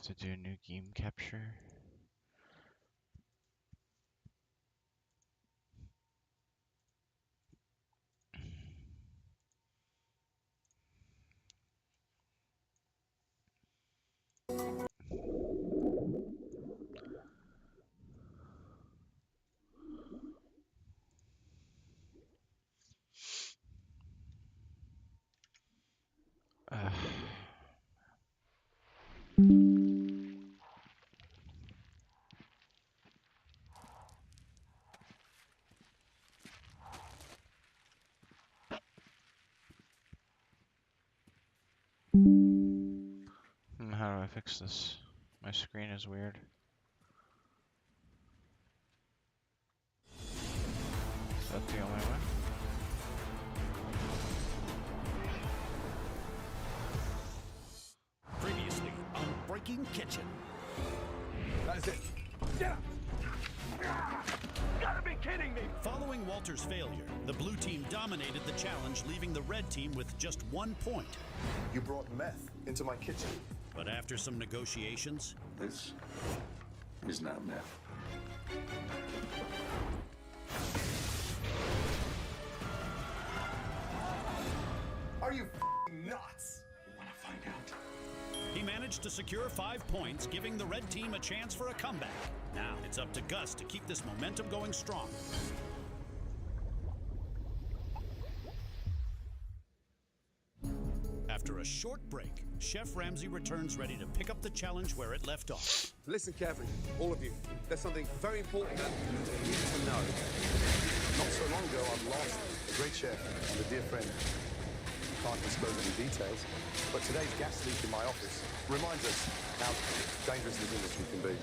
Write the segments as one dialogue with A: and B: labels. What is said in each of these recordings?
A: have to do new game capture. How do I fix this? My screen is weird. Is that the only way?
B: Previously on Breaking Kitchen.
C: That is it. Get up! Gotta be kidding me!
B: Following Walter's failure, the blue team dominated the challenge, leaving the red team with just 1 point.
C: You brought meth into my kitchen.
B: But after some negotiations,
D: This is not meth.
C: Are you nuts?
D: You want to find out?
B: he managed to secure 5 points, giving the red team a chance for a comeback. Now it's up to Gus to keep this momentum going strong. After a short break, Chef Ramsay returns ready to pick up the challenge where it left off.
C: Listen carefully, all of you. There's something very important that you need to know. Not so long ago, I lost a great chef and a dear friend. Can't disclose any details, but today's gas leak in my office reminds us how dangerous this industry can be.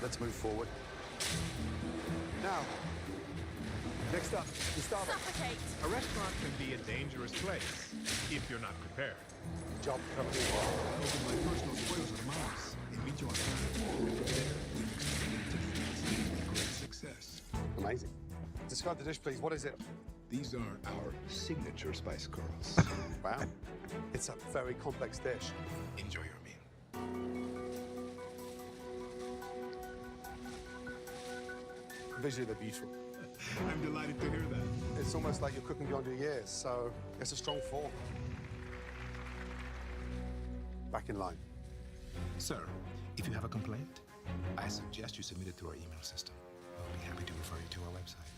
C: Let's move forward. Now, next up, Gustavo.
E: Suffocate!
F: A restaurant can be a dangerous place if you're not prepared.
C: Job company.
G: My personal spoils of mouse. Invito a great success.
C: Amazing. Describe the dish, please. What is it?
G: These are our signature spice curls.
C: Wow. It's a very complex dish.
G: Enjoy your meal.
C: Visually, they're beautiful.
G: I'm delighted to hear that.
C: It's almost like you're cooking beyond your years, so it's a strong form. Back in line.
G: Sir, if you have a complaint, I suggest you submit it through our email system. We'll be happy to refer you to our website.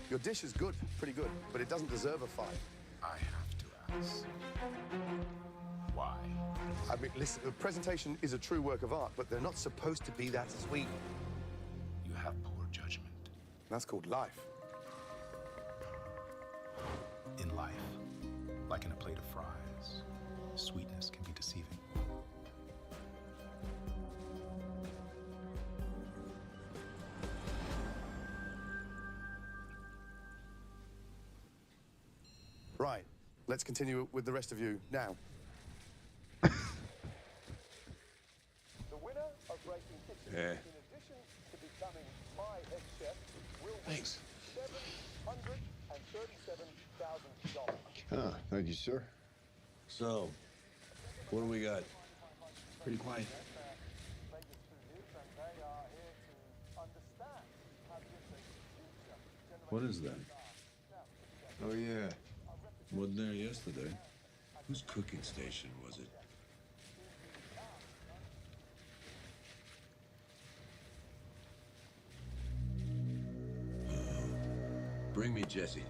C: Your dish is good, pretty good, but it doesn't deserve a 5.
G: I have to ask. Why?
C: I mean, listen, the presentation is a true work of art, but they're not supposed to be that sweet.
G: You have poor judgment.
C: That's called life.
G: In life, like in a plate of fries, sweetness can be deceiving.
C: Right, let's continue with the rest of you now.
H: The winner of Breaking Kitchen,
D: Yeah.
H: in addition to becoming my head chef, will win
G: Thanks.
H: $737,000.
I: Ah, thank you, sir.
D: So, what do we got?
G: Pretty quiet.
H: Vegas through this, and they are here to understand how to get the future
D: What is that?
I: Oh, yeah. Wasn't there yesterday. Whose cooking station was it? Bring me Jesse.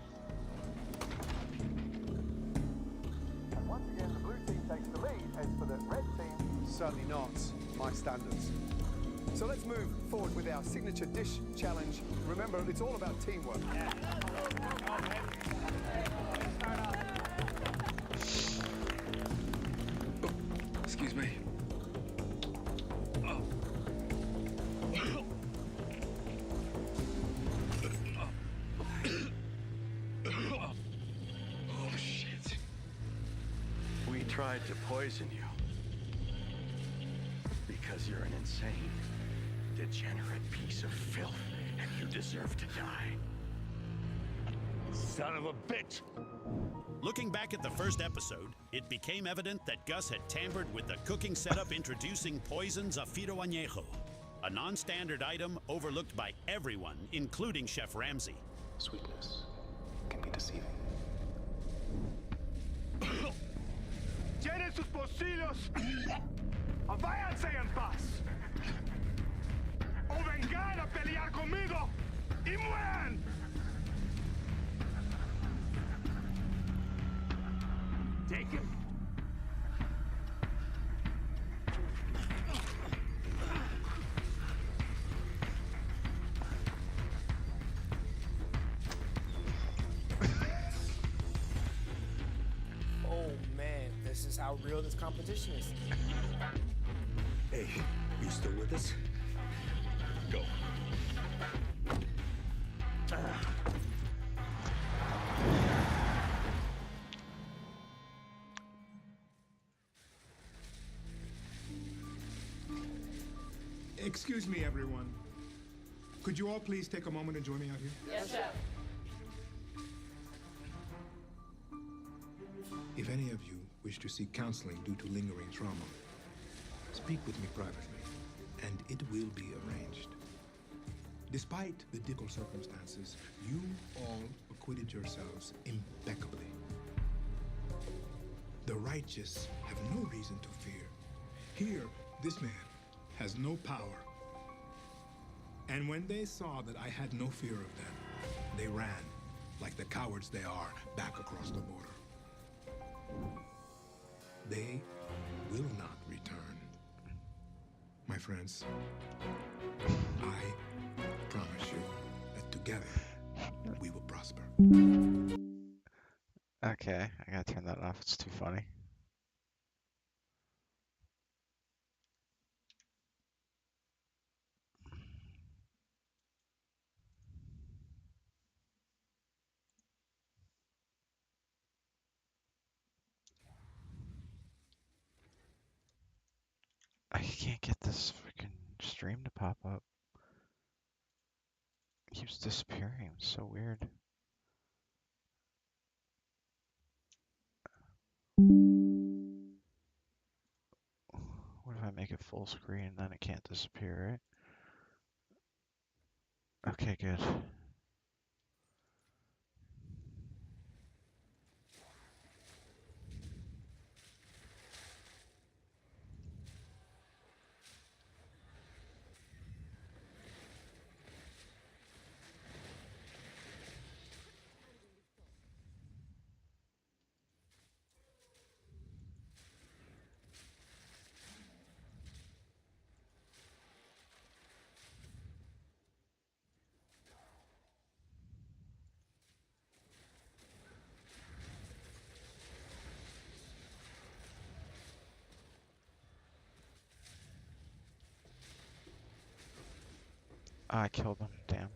H: And once again, the blue team takes the lead. As for the red team,
C: Certainly not my standards. So let's move forward with our signature dish challenge. Remember, it's all about teamwork.
D: Excuse me.
E: tried to poison you. Because you're an insane, degenerate piece of filth, and you deserve to die.
B: Son of a bitch! Looking back at the first episode, it became evident that Gus had tampered with the cooking setup introducing poison Zafiro Añejo, a non-standard item overlooked by everyone, including Chef Ramsay.
G: Sweetness can be deceiving.
H: ¡Llenen sus bolsillos! ¡O váyanse en paz! ¡O vengan a pelear conmigo y mueran! Take him.
J: Oh man, this is how real this competition is.
E: Hey, you still with us? Go.
G: Excuse me, everyone. Could you all please take a moment and join me out here?
K: Yes, Chef.
G: If any of you wish to seek counseling due to lingering trauma, speak with me privately, and it will be arranged. Despite the difficult circumstances, you all acquitted yourselves impeccably. The righteous have no reason to fear. Here, this man has no power. And when they saw that I had no fear of them, they ran, like the cowards they are, back across the border. They will not return. My friends, I promise you that together we will prosper.
A: Okay, I gotta turn that off. It's too funny. I can't get this freaking stream to pop up. It keeps disappearing. It's so weird. What if I make it full screen? Then it can't disappear, right? Okay, good. I killed him. Damn.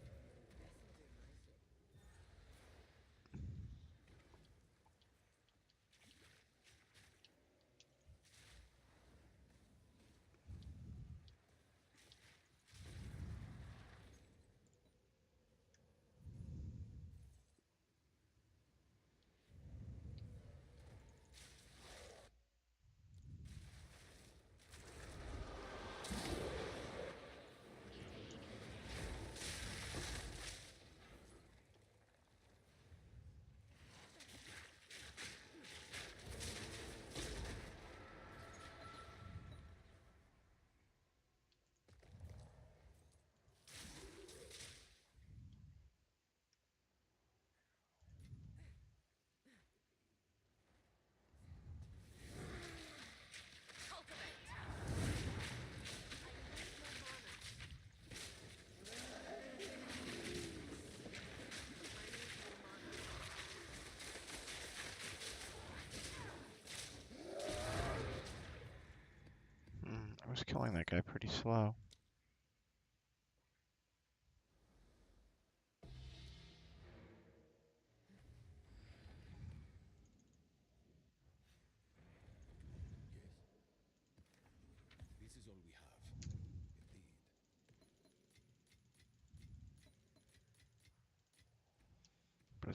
A: I was killing that guy pretty slow.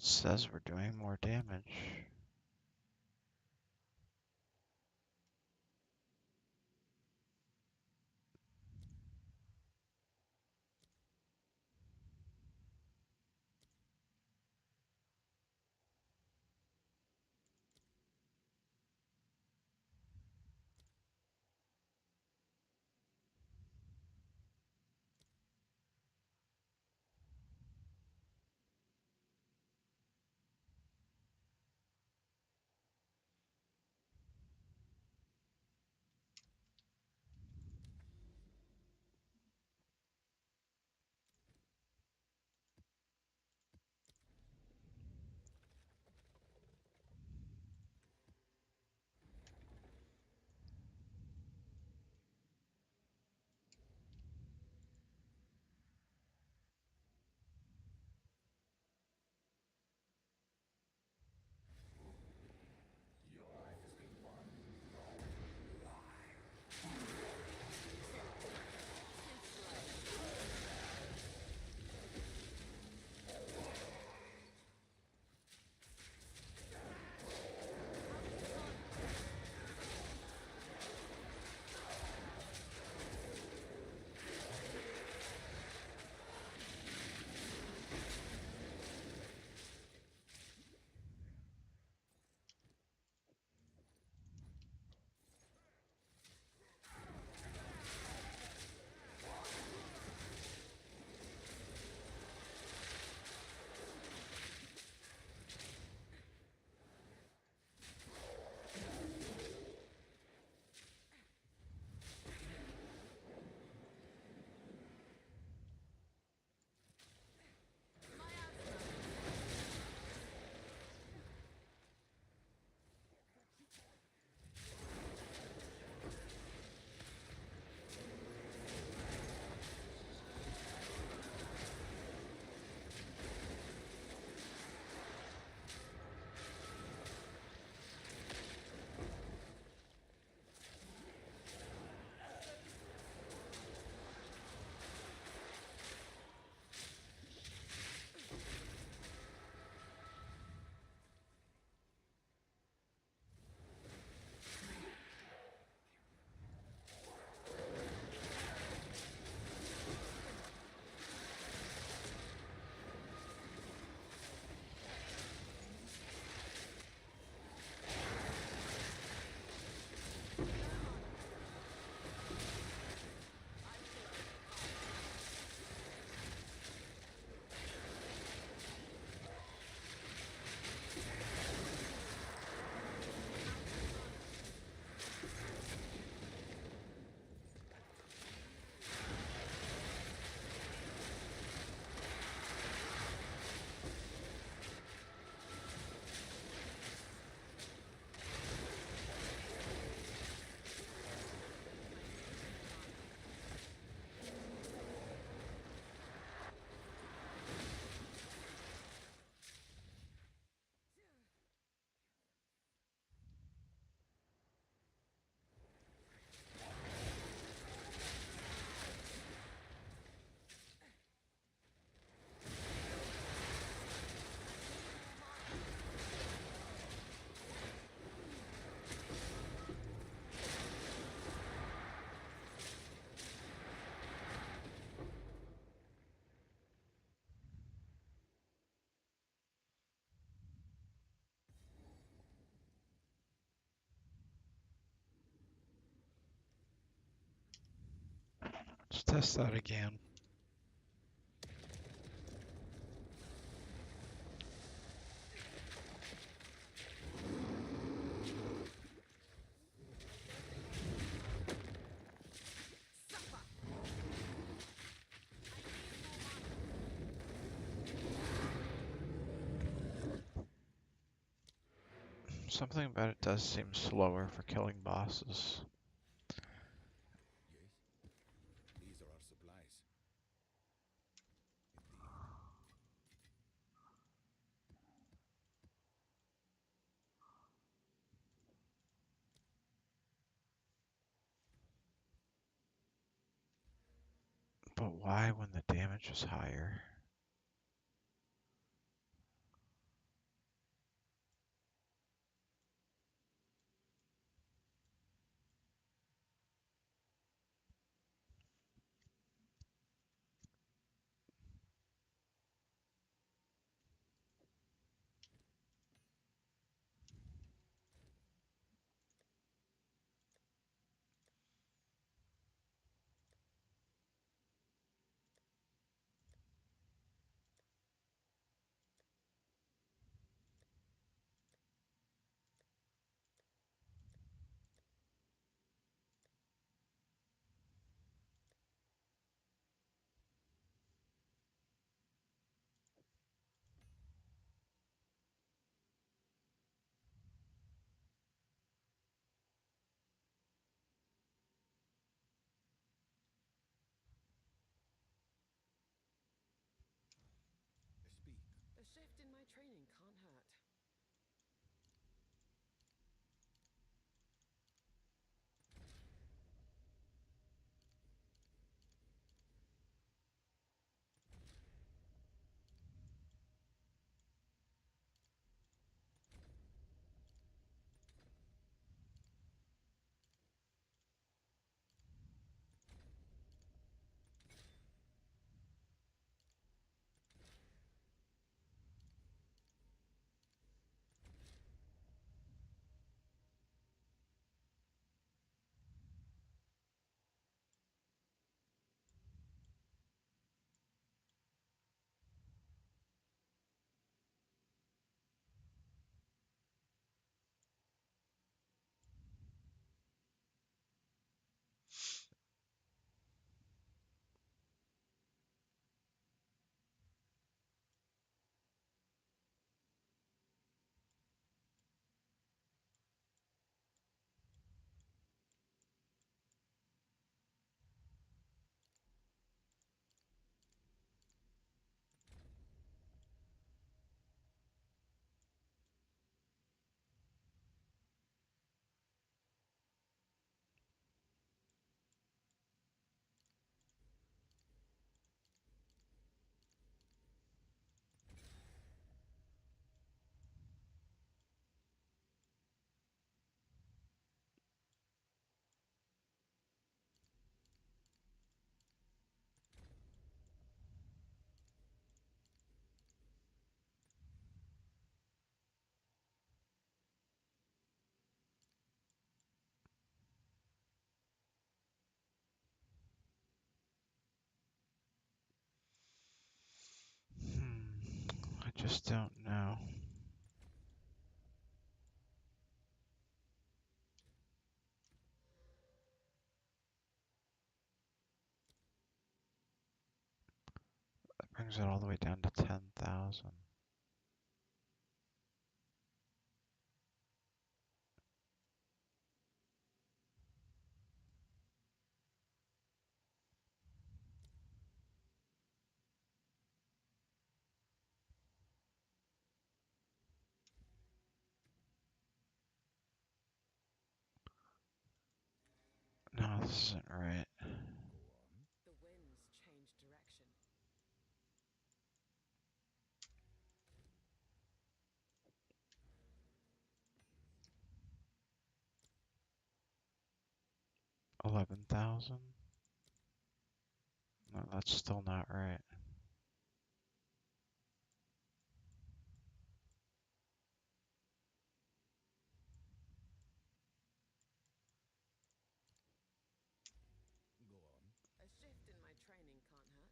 A: it says we're doing more damage. Let's test that again. Something about it does seem slower for killing bosses.
K: These are our supplies.
A: But why when the damage is higher? just don't know. That brings it all the way down to 10,000. No, this isn't right.
L: The winds change direction.
A: 11,000? No, that's still not right.
K: Go on.
L: A shift in my training can't hurt.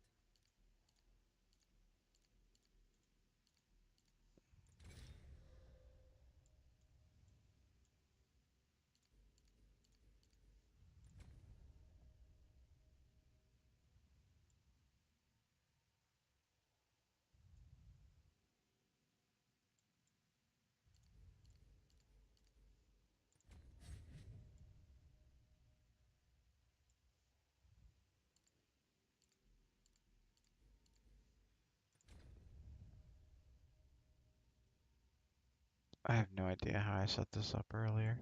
A: I have no idea how I set this up earlier.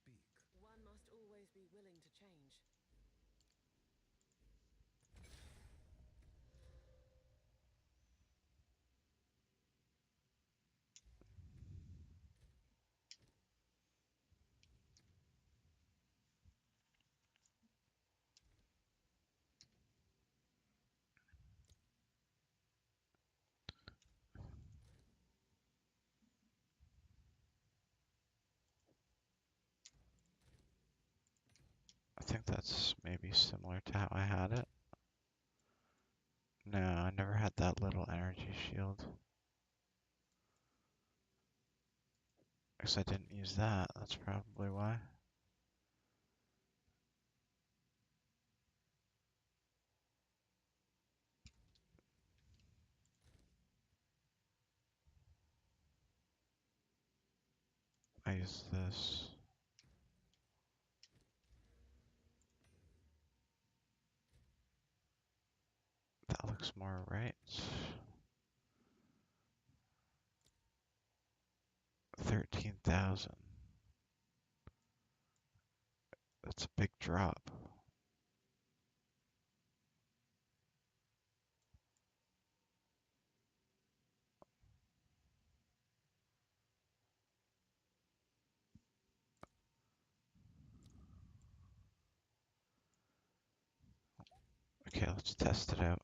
K: Speak.
L: One must always be willing to change.
A: I think that's maybe similar to how I had it. No, I never had that little energy shield. Guess I didn't use that, that's probably why. I used this. That looks more right. 13,000. That's a big drop. Okay, let's test it out.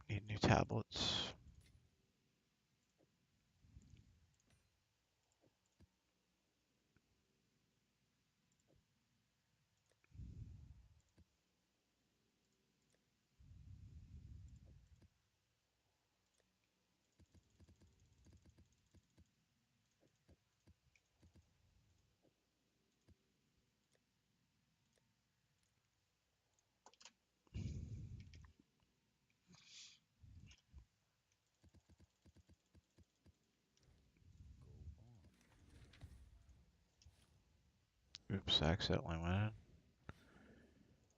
A: Need new tablets. Oops, I accidentally went in.
K: Go on.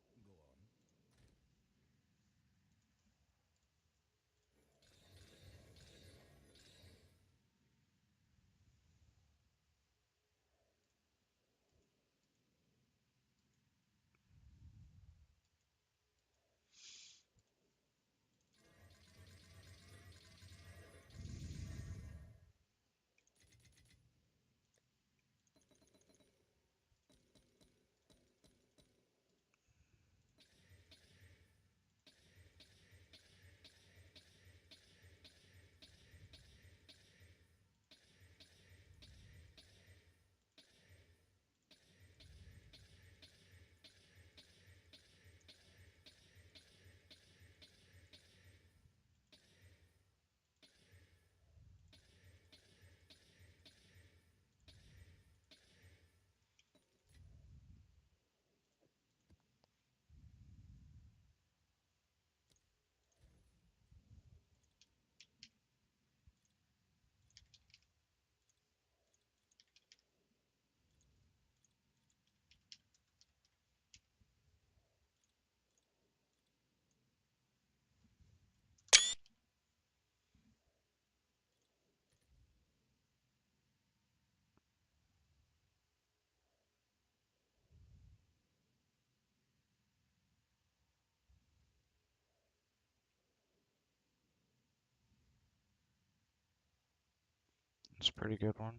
A: It's a pretty good one.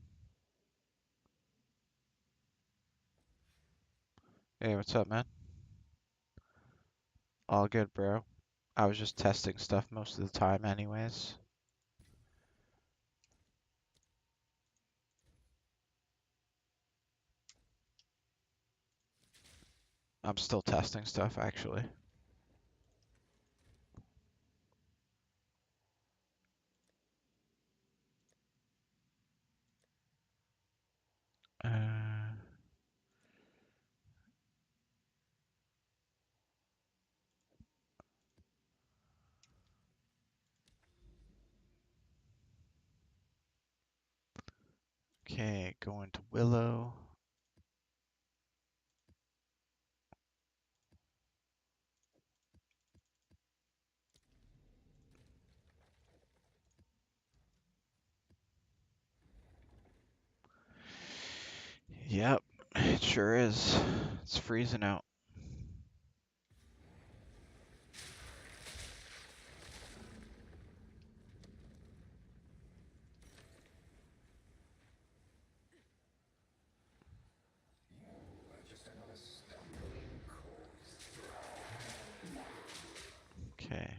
A: Hey, what's up, man? All good, bro. I was just testing stuff most of the time anyways. I'm still testing stuff, actually. Uh, okay, going to Willow. Yep, it sure is. It's freezing out. Okay.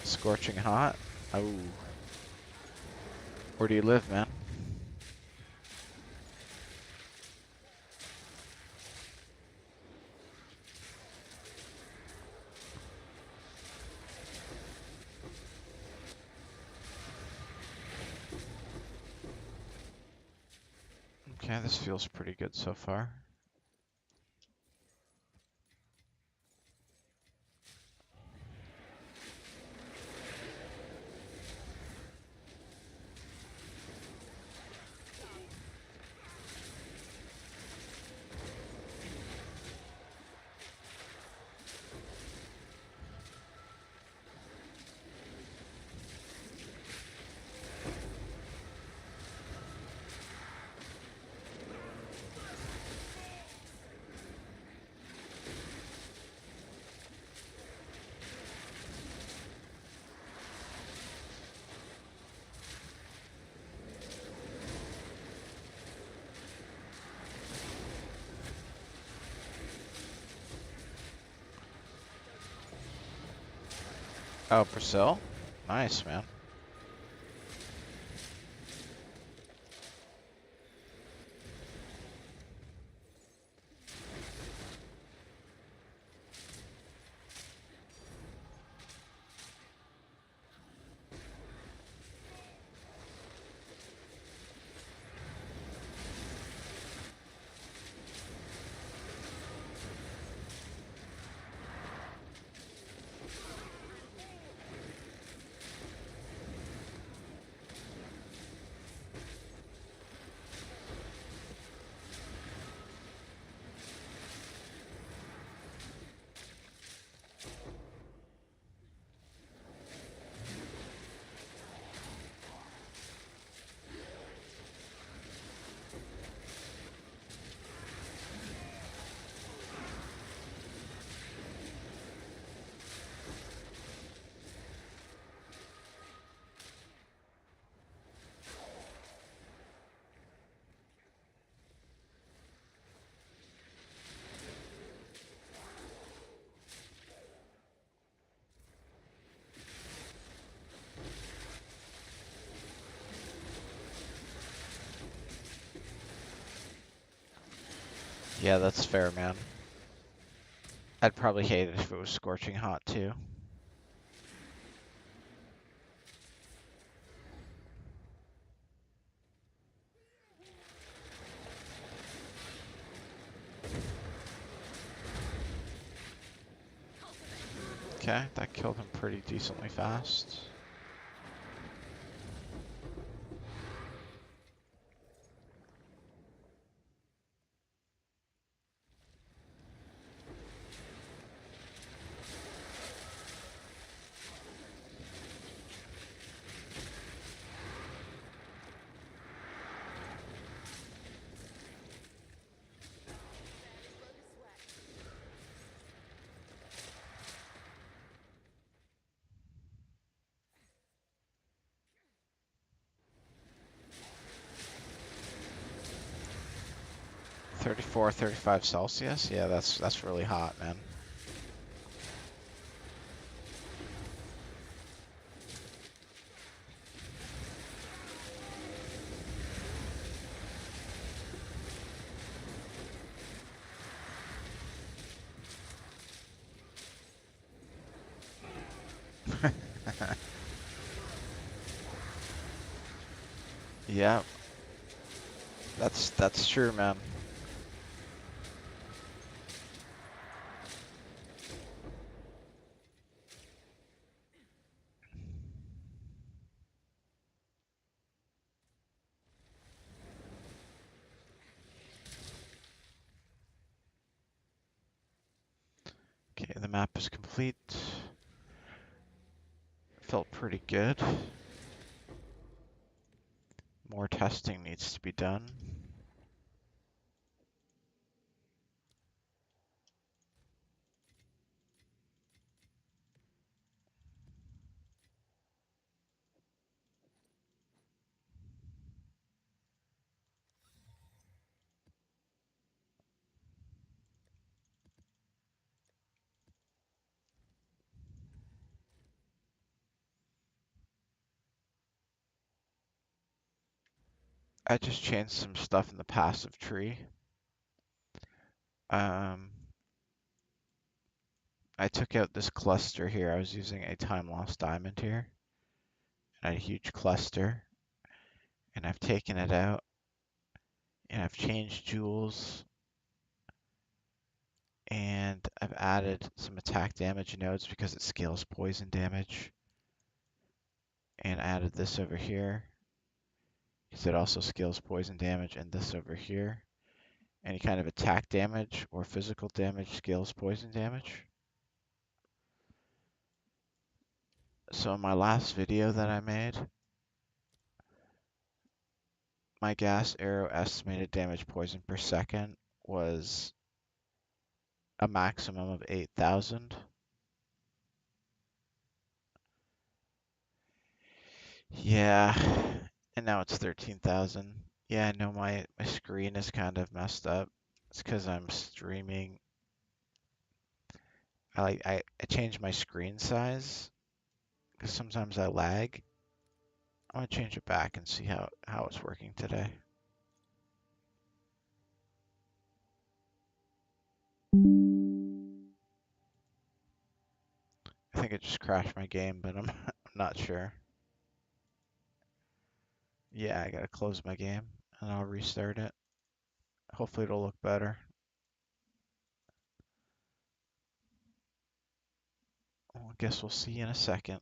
A: Scorching hot. Oh. Where do you live, man? Okay, this feels pretty good so far. Oh, Priscilla? Nice, man. Yeah, that's fair, man. I'd probably hate it if it was scorching hot too. Okay, that killed him pretty decently fast. "34, 35 Celsius? Yeah, that's really hot, man." Yeah, that's true, man. Okay, the map is complete. Felt pretty good. More testing needs to be done. I just changed some stuff in the passive tree. Um, I took out this cluster here. I was using a time lost diamond here. And I had a huge cluster. And I've taken it out. And I've changed jewels. And I've added some attack damage nodes because it scales poison damage. And I added this over here because it also scales poison damage, and this over here. Any kind of attack damage or physical damage scales poison damage. So in my last video that I made, my gas arrow estimated damage poison per second was a maximum of 8,000. Yeah, and now it's 13,000. Yeah, I know my screen is kind of messed up. It's because I'm streaming. I changed my screen size because sometimes I lag. I'm gonna change it back and see how it's working today. I think it just crashed my game, but I'm not sure. Yeah, I gotta close my game and I'll restart it. Hopefully it'll look better. Well, I guess we'll see in a second.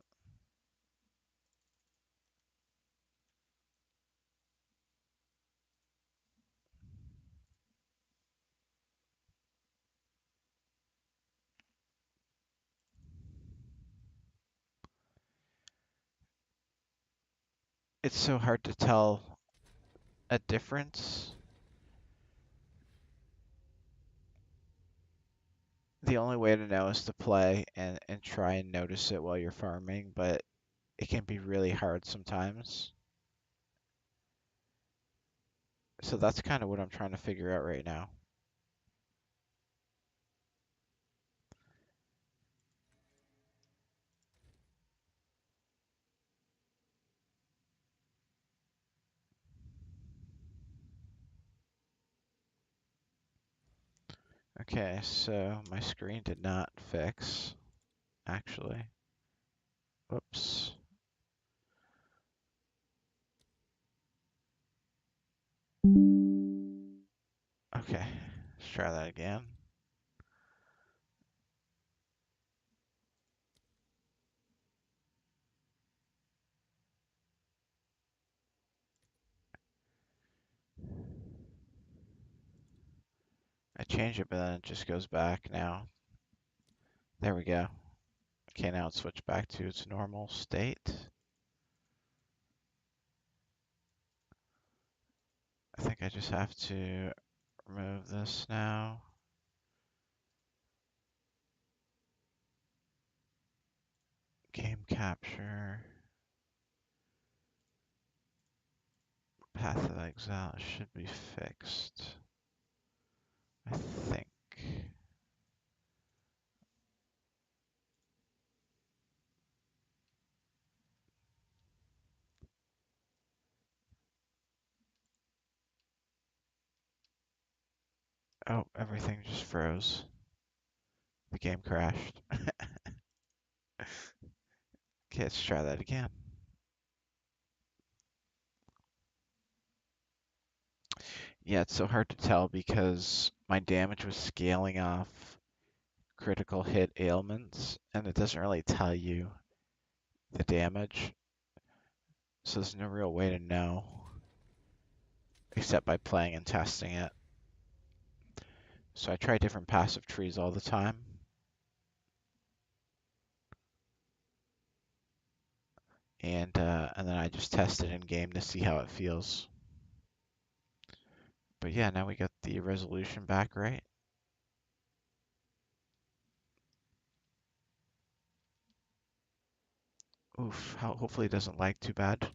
A: It's so hard to tell a difference. The only way to know is to play and try and notice it while you're farming, but it can be really hard sometimes. So that's kind of what I'm trying to figure out right now. Okay, so my screen did not fix, actually. Whoops. Okay, let's try that again. I change it, but then it just goes back now. There we go. Okay, now it's switched back to its normal state. I think I just have to remove this now. Game capture. Path of Exile should be fixed. I think. Oh, everything just froze. The game crashed. Okay, let's try that again. Yeah, it's so hard to tell because my damage was scaling off critical hit ailments, and it doesn't really tell you the damage. So there's no real way to know except by playing and testing it. So I try different passive trees all the time. And then I just test it in game to see how it feels. But yeah, now we got the resolution back right. Oof, hopefully it doesn't lag too bad.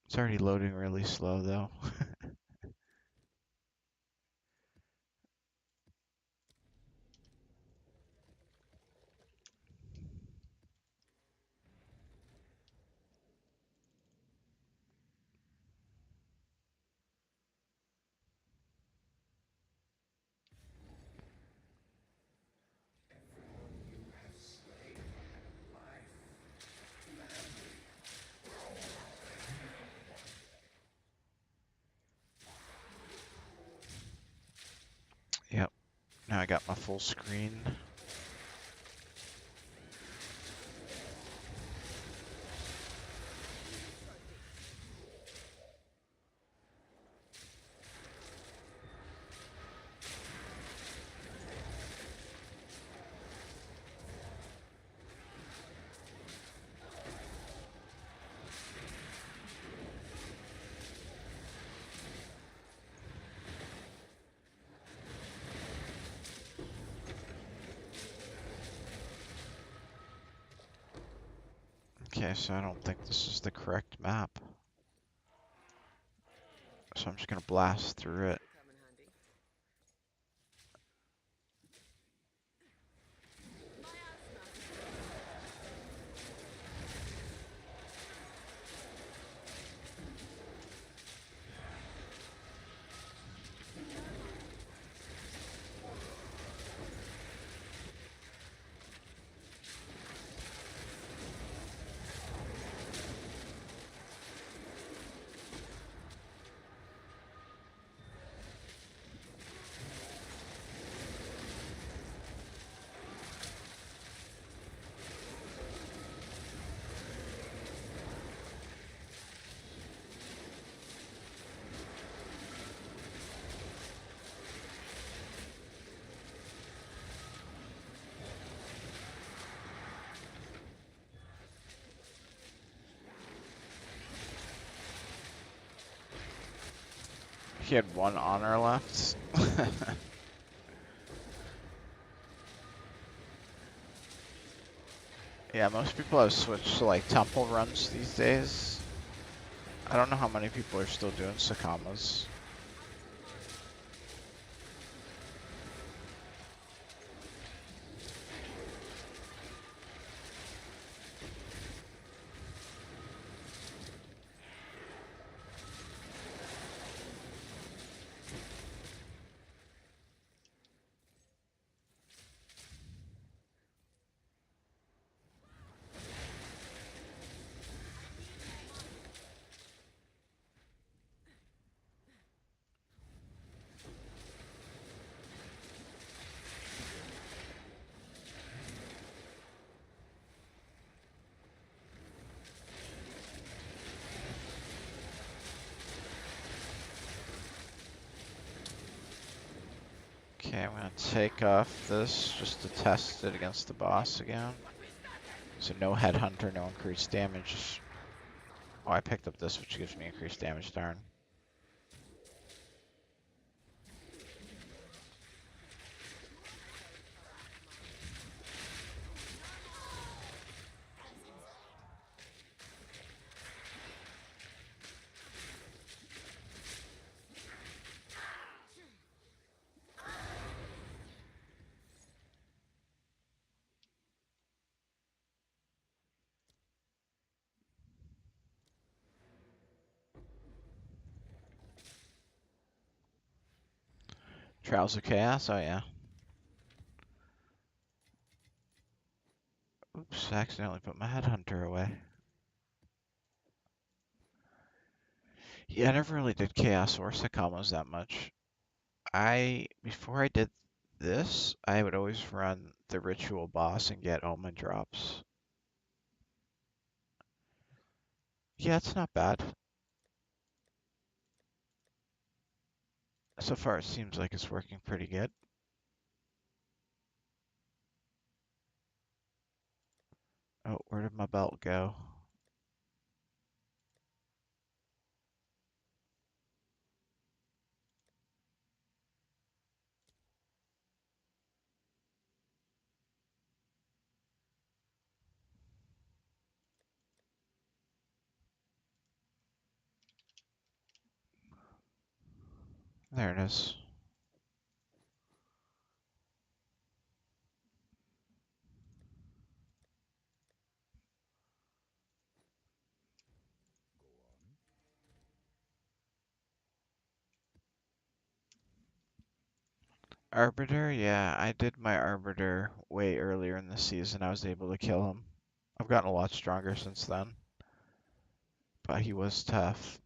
A: It's already loading really slow though. Yep, now I got my full screen. Okay, so I don't think this is the correct map. So I'm just gonna blast through it. He had one honor left. Yeah, most people have switched to like temple runs these days. I don't know how many people are still doing Sakamas. Okay, I'm gonna take off this just to test it against the boss again. So no headhunter, no increased damage. Oh, I picked up this, which gives me increased damage, darn. Trials of Chaos, oh yeah. Oops, I accidentally put my headhunter away. Yeah, I never really did Chaos or Sakamos that much. Before I did this, I would always run the ritual boss and get Omen drops. Yeah, it's not bad. So far, it seems like it's working pretty good. Oh, where did my belt go? There it is. Arbiter? Yeah, I did my Arbiter way earlier in the season. I was able to kill him. I've gotten a lot stronger since then, but he was tough.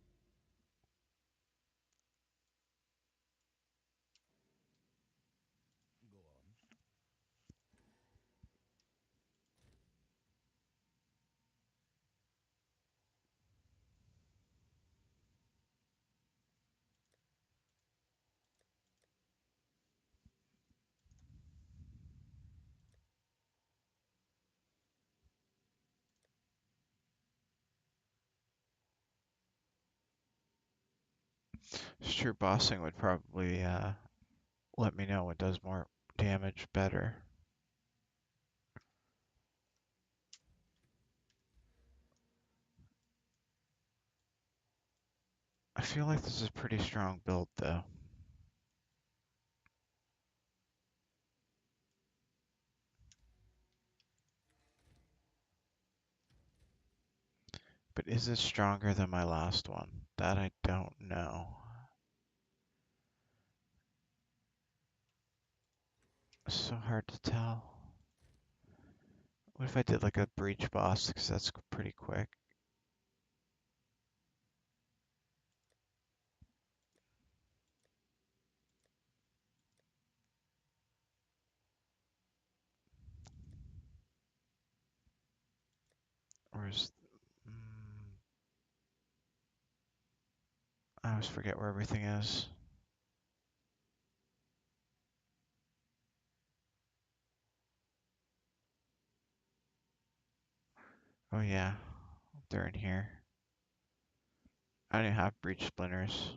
A: Sure, bossing would probably let me know what does more damage better. I feel like this is a pretty strong build, though. But is it stronger than my last one? That I don't know. It's so hard to tell. What if I did like a breach boss, because that's pretty quick. Or is... I always forget where everything is. Oh yeah, they're in here. I don't have breach splinters.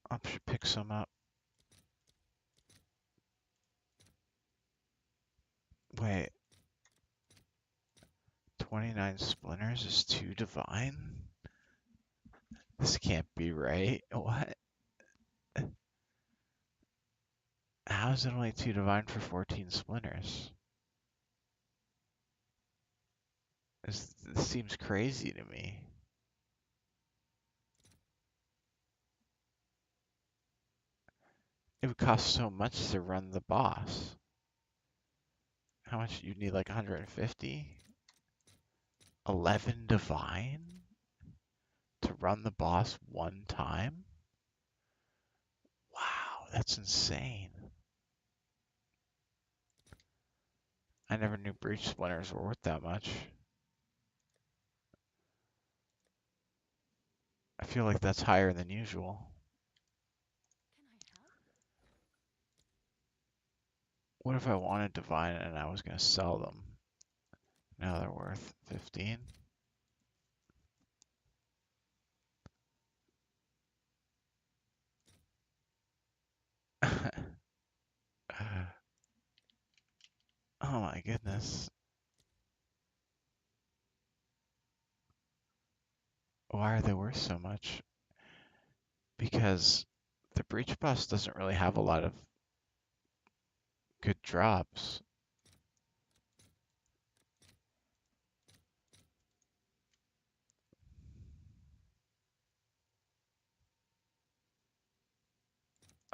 A: I should pick some up. Wait. 29 splinters is 2 divine? This can't be right. What? How is it only 2 divine for 14 splinters? This seems crazy to me. It would cost so much to run the boss. How much? You'd need like 150? 11 divine? To run the boss one time? Wow, that's insane. I never knew breach splinters were worth that much. I feel like that's higher than usual. What if I wanted divine and I was going to sell them? Now they're worth 15. Oh my goodness. Why are they worth so much? Because the breach bus doesn't really have a lot of good drops.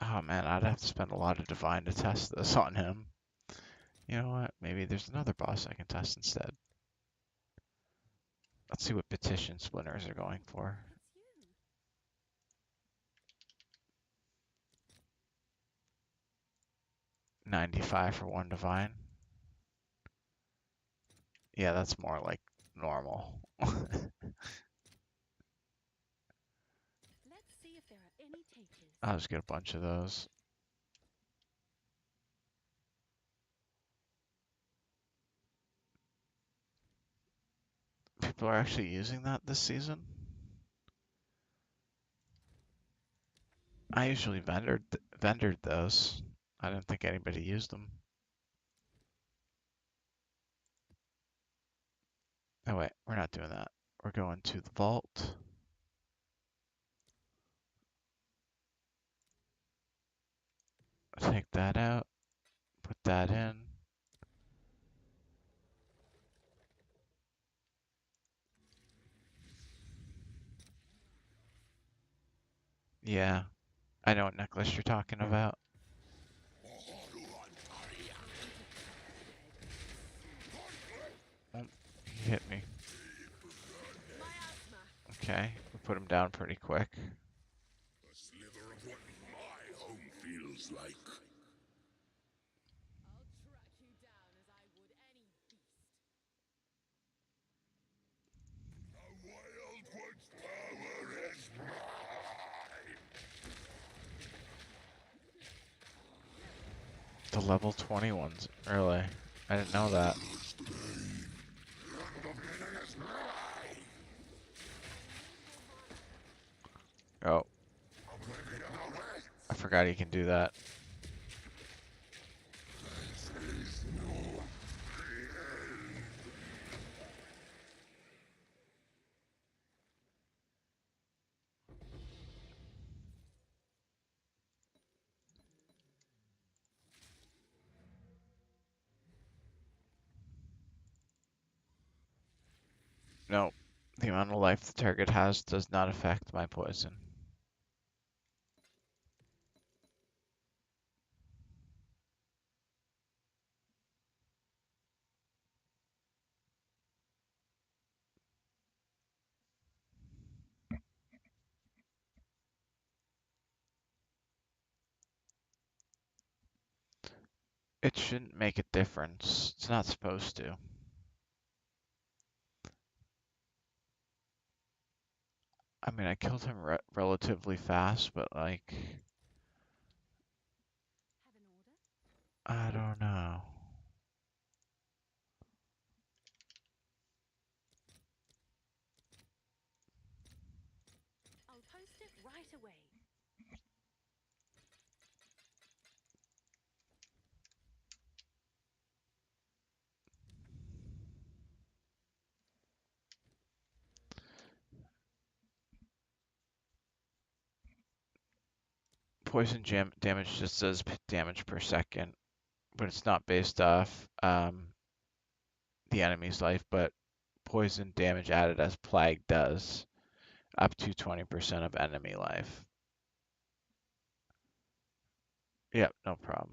A: Oh man, I'd have to spend a lot of divine to test this on him. You know what? Maybe there's another boss I can test instead. Let's see what petition splinters are going for. 95 for one divine. Yeah, that's more like normal. I'll just get a bunch of those. People are actually using that this season. I usually vendored those. I didn't think anybody used them. Oh wait, we're not doing that. We're going to the vault. Take that out. Put that in. Yeah, I know what necklace you're talking about. Oh, he hit me. Okay, we put him down pretty quick.
H: A sliver of what my home feels like. The Wild One's power is mine.
A: The level 21s, really? I didn't know that. Oh. I forgot he can do that. No, the amount of life the target has does not affect my poison. It shouldn't make a difference. It's not supposed to. I mean, I killed him relatively fast, but like... I don't know.
M: I'll post it right away.
A: Poison damage just says damage per second, but it's not based off the enemy's life, but poison damage added as plague does, up to 20% of enemy life. Yep, no problem.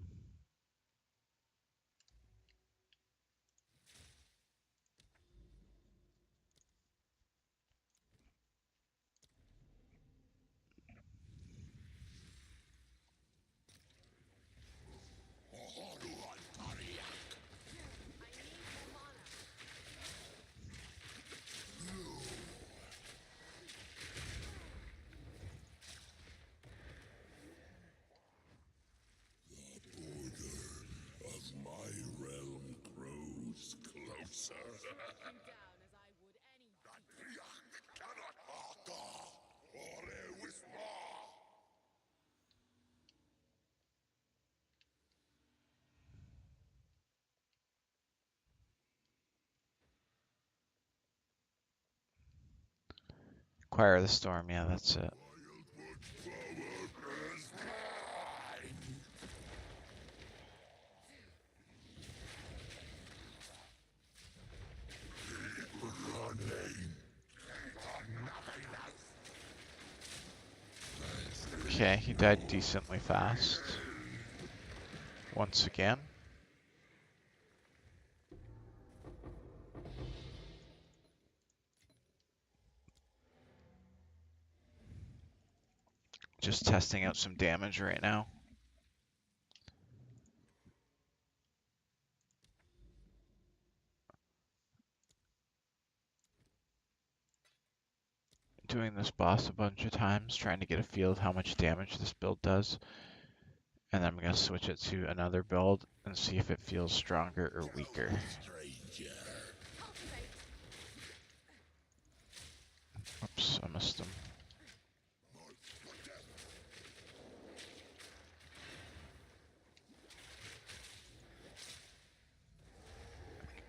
A: Choir of the Storm, yeah, that's it. Okay, he died decently fast. Once again. Just testing out some damage right now. Doing this boss a bunch of times, trying to get a feel of how much damage this build does. And then I'm going to switch it to another build and see if it feels stronger or weaker. Oops, I missed him.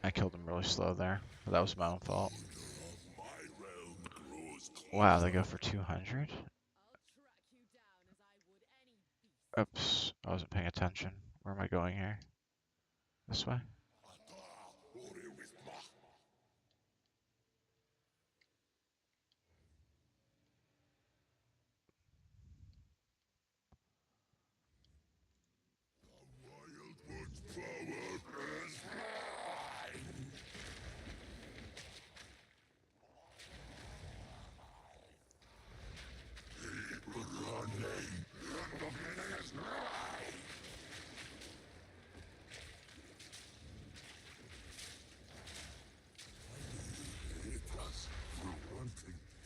A: I killed him really slow there, but that was my own fault. Wow, they go for 200? Oops, I wasn't paying attention. Where am I going here? This way?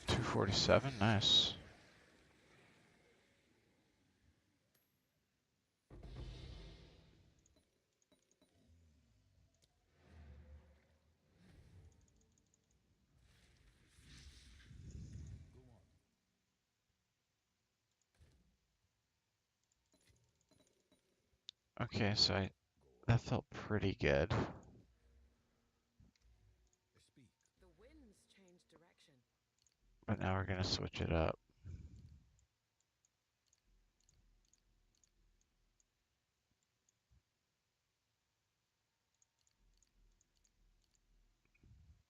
A: $247, nice. Okay, so that felt pretty good.
L: The winds change direction.
A: But now we're gonna switch it up.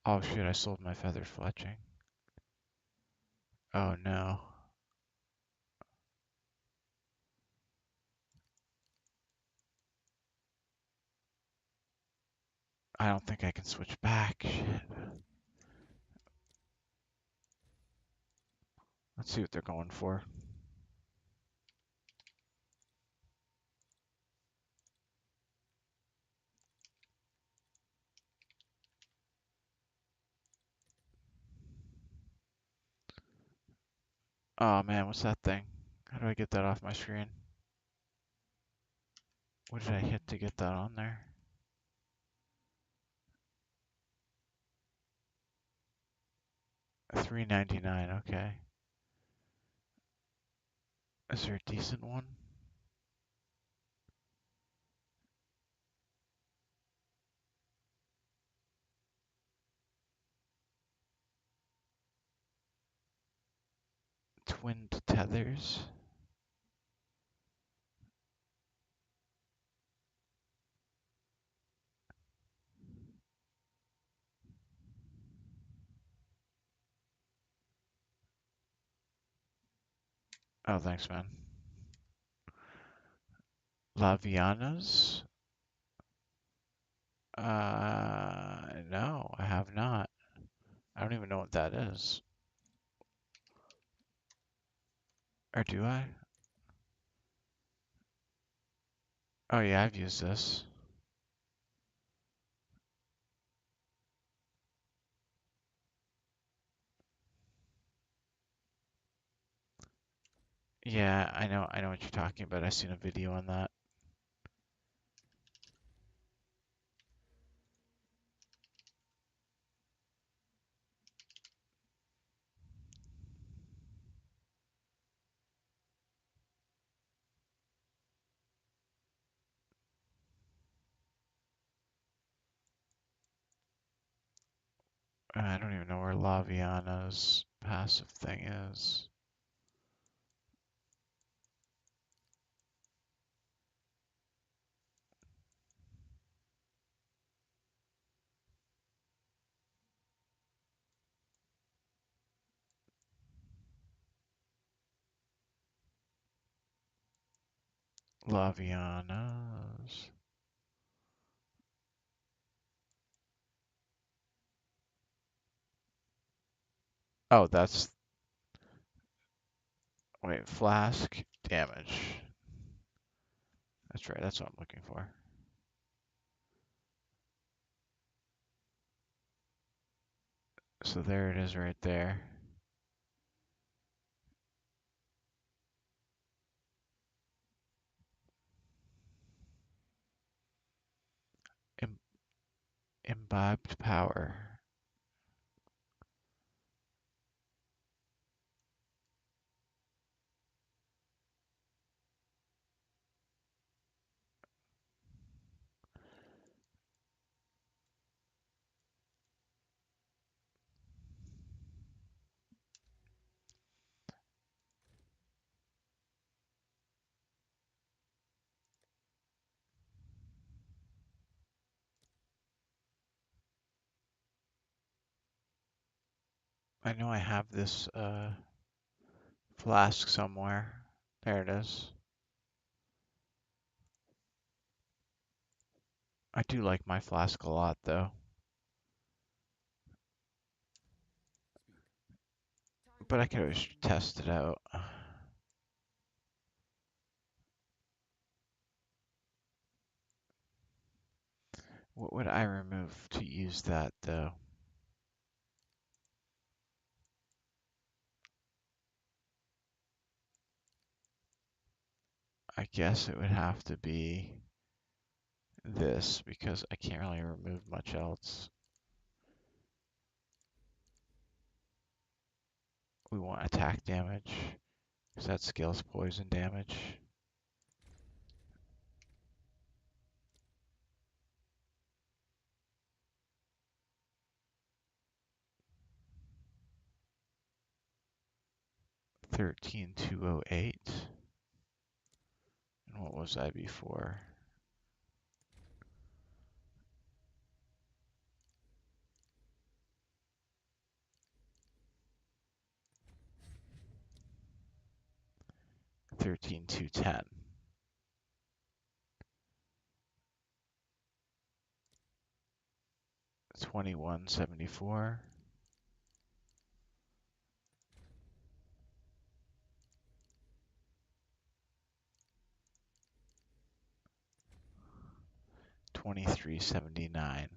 A: Oh shoot, I sold my feathered fletching. Oh no. I don't think I can switch back. Shit. Let's see what they're going for. Oh man, what's that thing? How do I get that off my screen? What did I hit to get that on there? $3.99, okay. Is there a decent one? Twinned tethers? Oh, thanks, man. Lavianas? No, I have not. I don't even know what that is. Or do I? Oh yeah, I've used this. Yeah, I know what you're talking about. I've seen a video on that. I don't even know where Laviana's passive thing is. Laviana's. Oh, that's... Wait, flask damage. That's right, that's what I'm looking for. So there it is right there. Im imbibed power. I know I have this flask somewhere. There it is. I do like my flask a lot, though. But I could always test it out. What would I remove to use that, though? I guess it would have to be this, because I can't really remove much else. We want attack damage, because that scales poison damage. $13,208. And what was I before? $13,210. 2174. $23.79.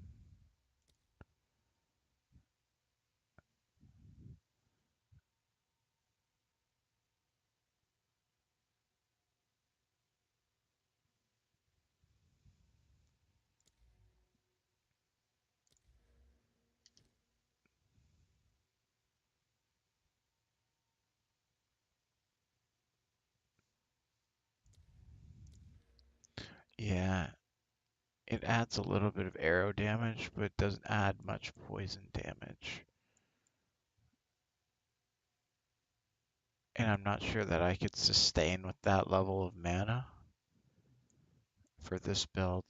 A: Yeah, it adds a little bit of arrow damage, but it doesn't add much poison damage. And I'm not sure that I could sustain with that level of mana for this build.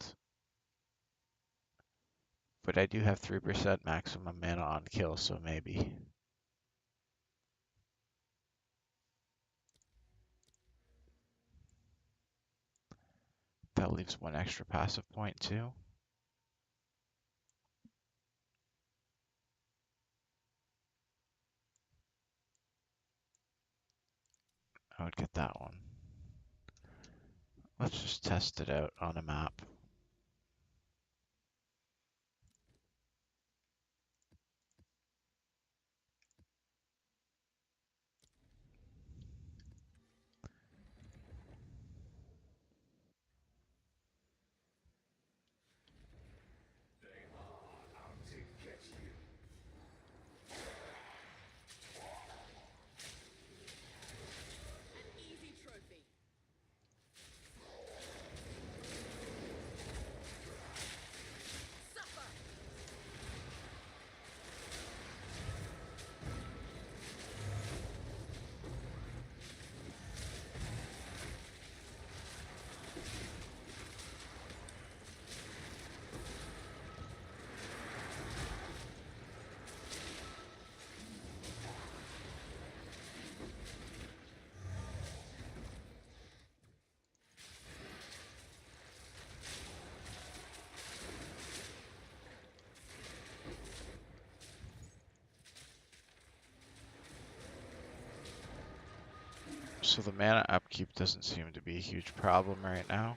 A: But I do have 3% maximum mana on kill, so maybe. That leaves one extra passive point too. I would get that one. Let's just test it out on a map.
L: An easy trophy.
A: So the mana upkeep doesn't seem to be a huge problem right now.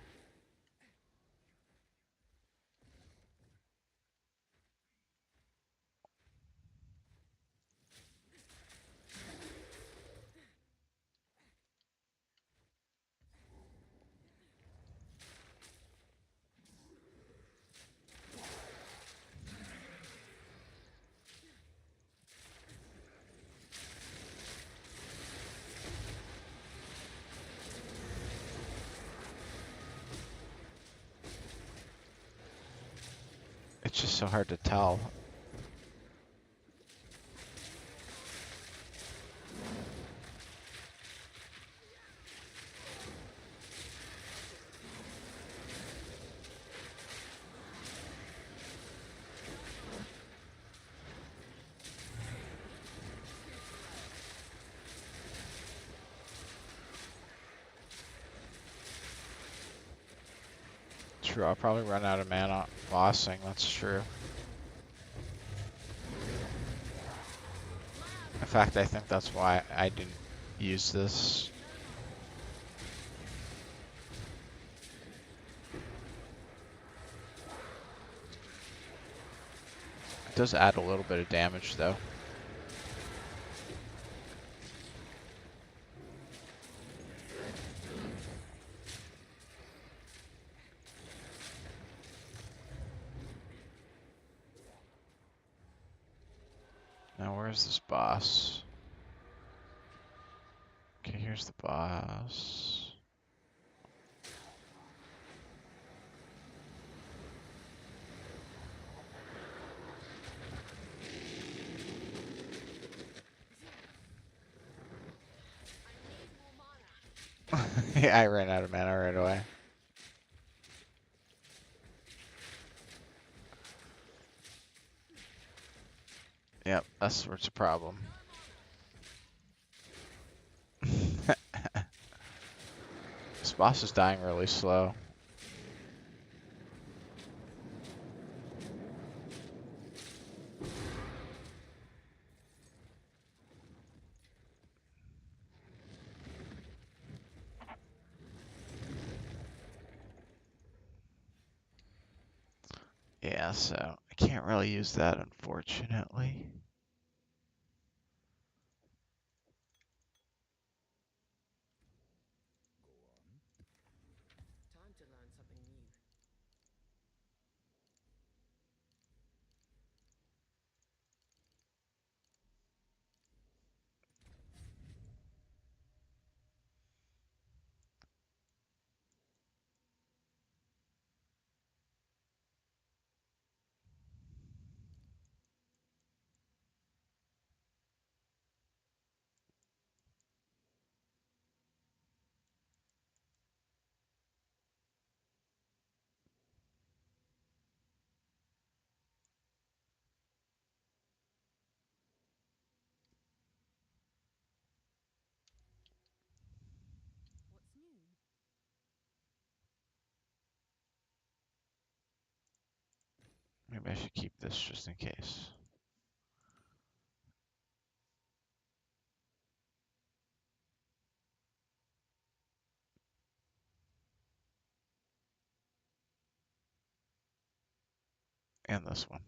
A: It's just so hard to tell. True, I'll probably run out of mana bossing, that's true. In fact, I think that's why I didn't use this. It does add a little bit of damage though. Now where's this boss? Okay, here's the boss. Yeah, I ran out of mana right away. Yep, that's where it's a problem. This boss is dying really slow. Yeah, so I can't really use that, unfortunately.
L: Time to learn something new. What's new?
A: Maybe I should keep this just in case. And this one.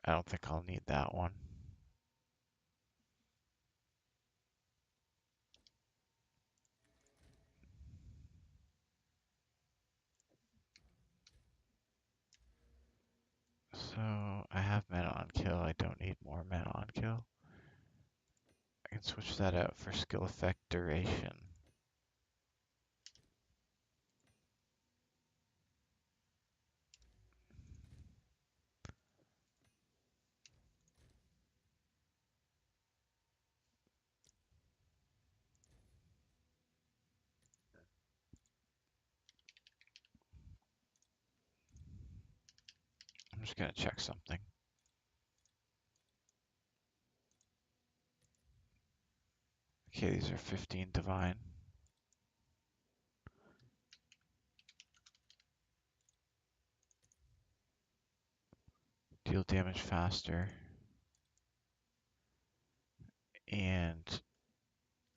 A: I don't think I'll need that one. So I have mana on kill. I don't need more mana on kill. I can switch that out for skill effect duration. I'm just gonna check something. Okay, these are 15 divine. Deal damage faster. and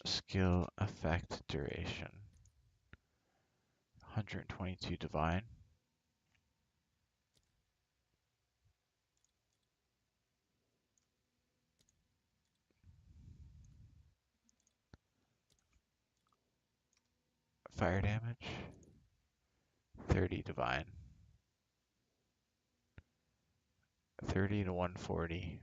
A: skill effect duration. 122 divine. Fire damage. 30 divine. 30 to 140.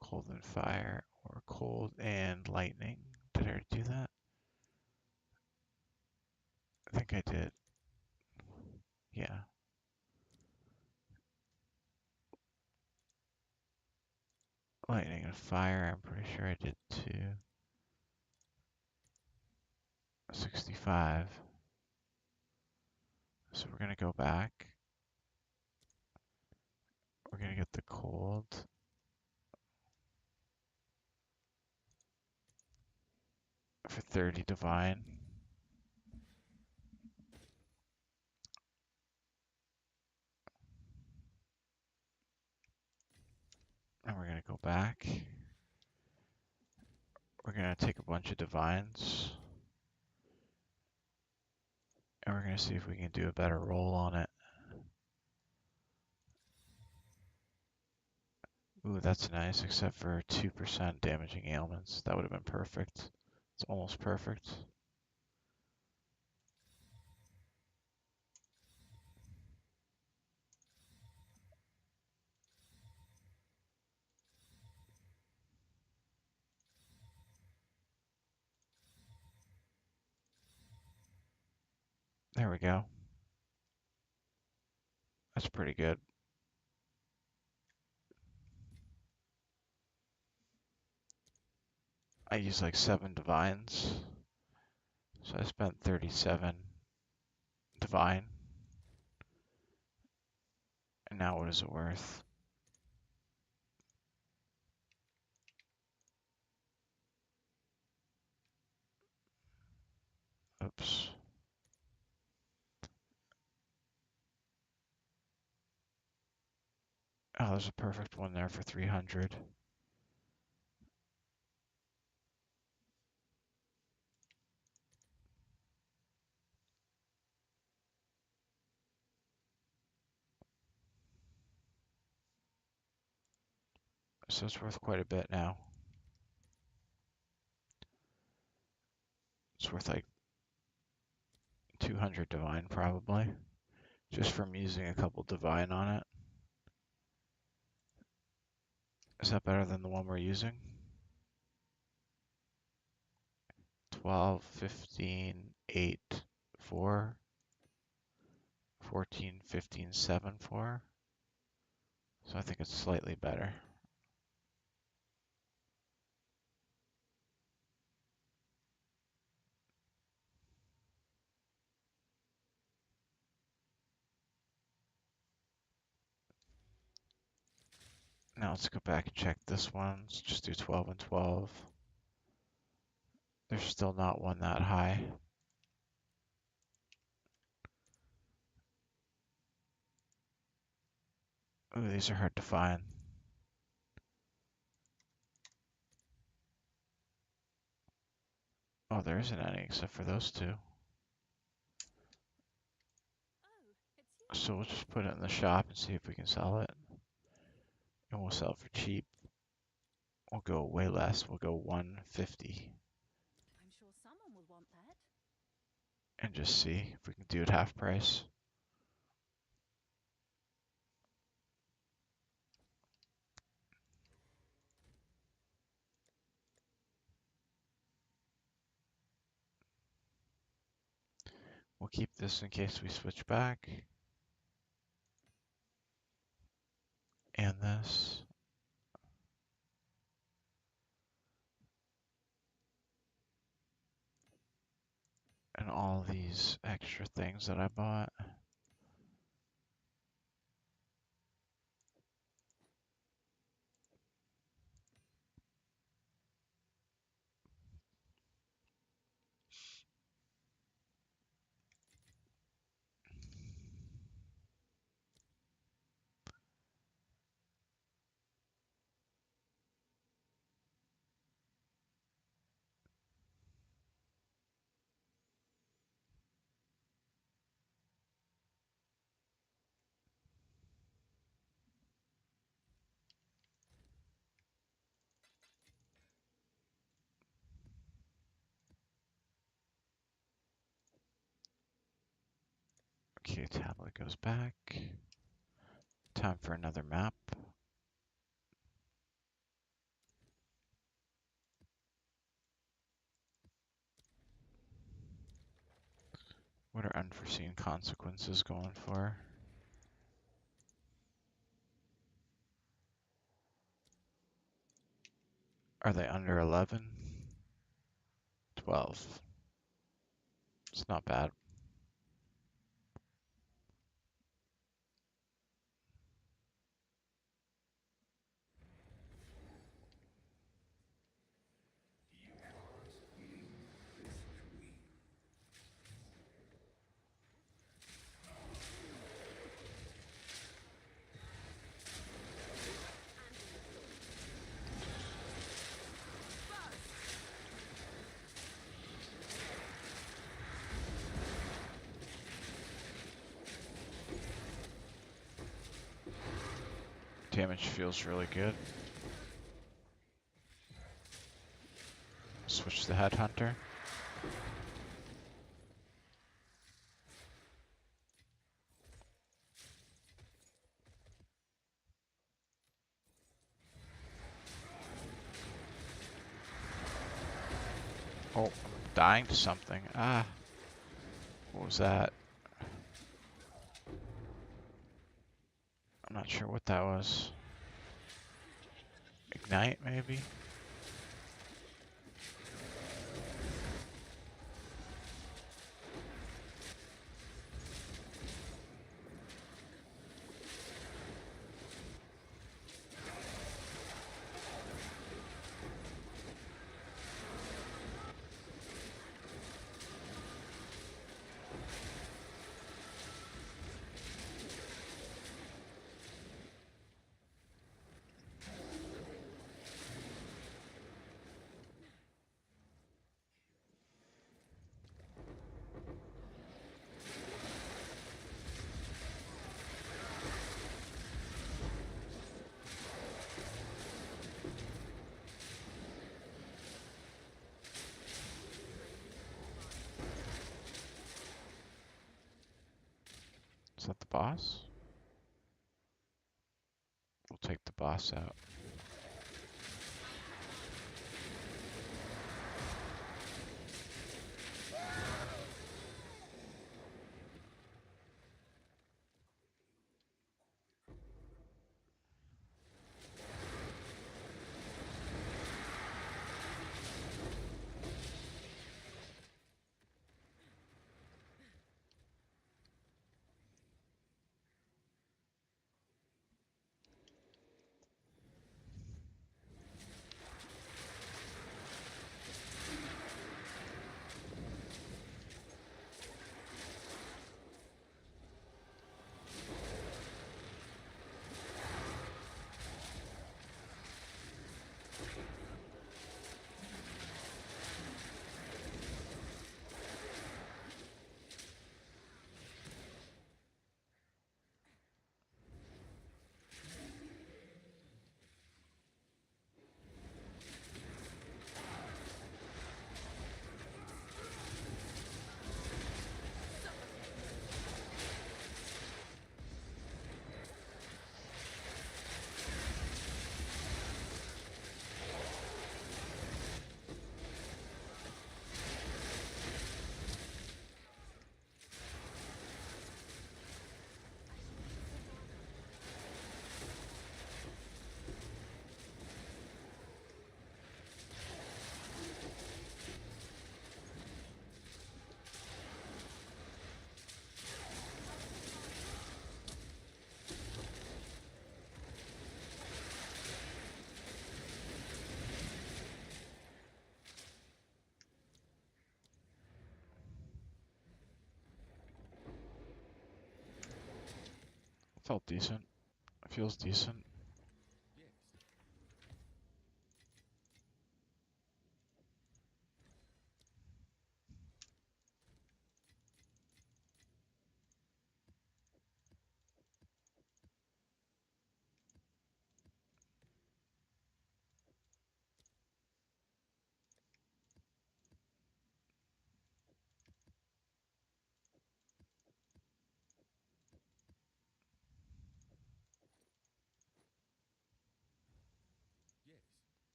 A: Cold and fire, or cold and lightning. Did I already do that? I think I did. Yeah. Lightning and fire, I'm pretty sure I did too. 65. So we're gonna go back. We're gonna get the cold. For 30 divine. And we're gonna go back. We're gonna take a bunch of divines. And we're gonna see if we can do a better roll on it. Ooh, that's nice, except for 2% damaging ailments. That would have been perfect. It's almost perfect. There we go. That's pretty good. I used like 7 divines. So I spent 37 divine. And now what is it worth? Oops. Oh, there's a perfect one there for 300. So it's worth quite a bit now. It's worth like 200 divine probably. Just from using a couple divine on it. Is that better than the one we're using? 12, 15, 8, 4, 14, 15, 7, 4. So I think it's slightly better. Now let's go back and check this one. Let's just do 12 and 12. There's still not one that high. Ooh, these are hard to find. Oh, there isn't any except for those two. So we'll just put it in the shop and see if we can sell it. And we'll sell it for cheap. We'll go way less. We'll go 150.
L: I'm sure someone would want that.
A: And just see if we can do it half price. We'll keep this in case we switch back. And this. And all these extra things that I bought. Okay, tablet goes back. Time for another map. What are unforeseen consequences going for? Are they under 11? 12. It's not bad. Damage feels really good. Switch the Headhunter. Oh, I'm dying to something. Ah, what was that? I'm not sure what that was. Ignite, maybe? Is that the boss? We'll take the boss out. Felt decent. Feels decent.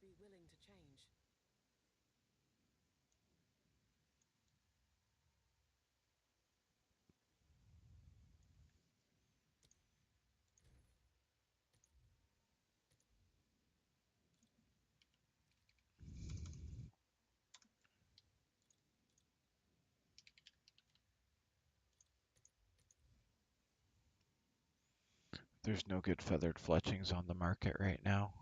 J: be willing to change.
A: There's no good feathered fletchings on the market right now.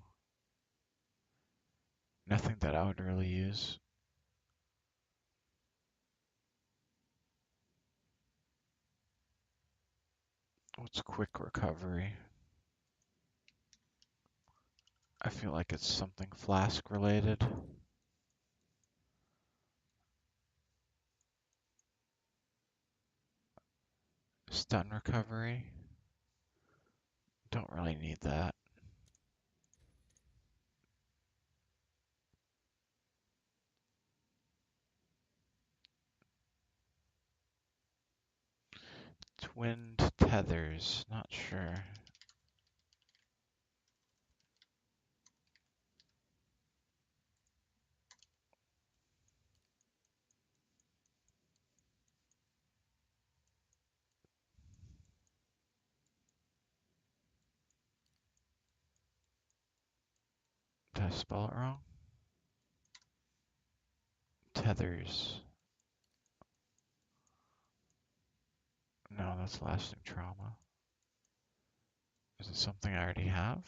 A: Nothing that I would really use. What's quick recovery? I feel like it's something flask related. Stun recovery. Don't really need that. Twinned tethers, not sure. Did I spell it wrong? Tethers. No, that's lasting trauma. Is it something I already have?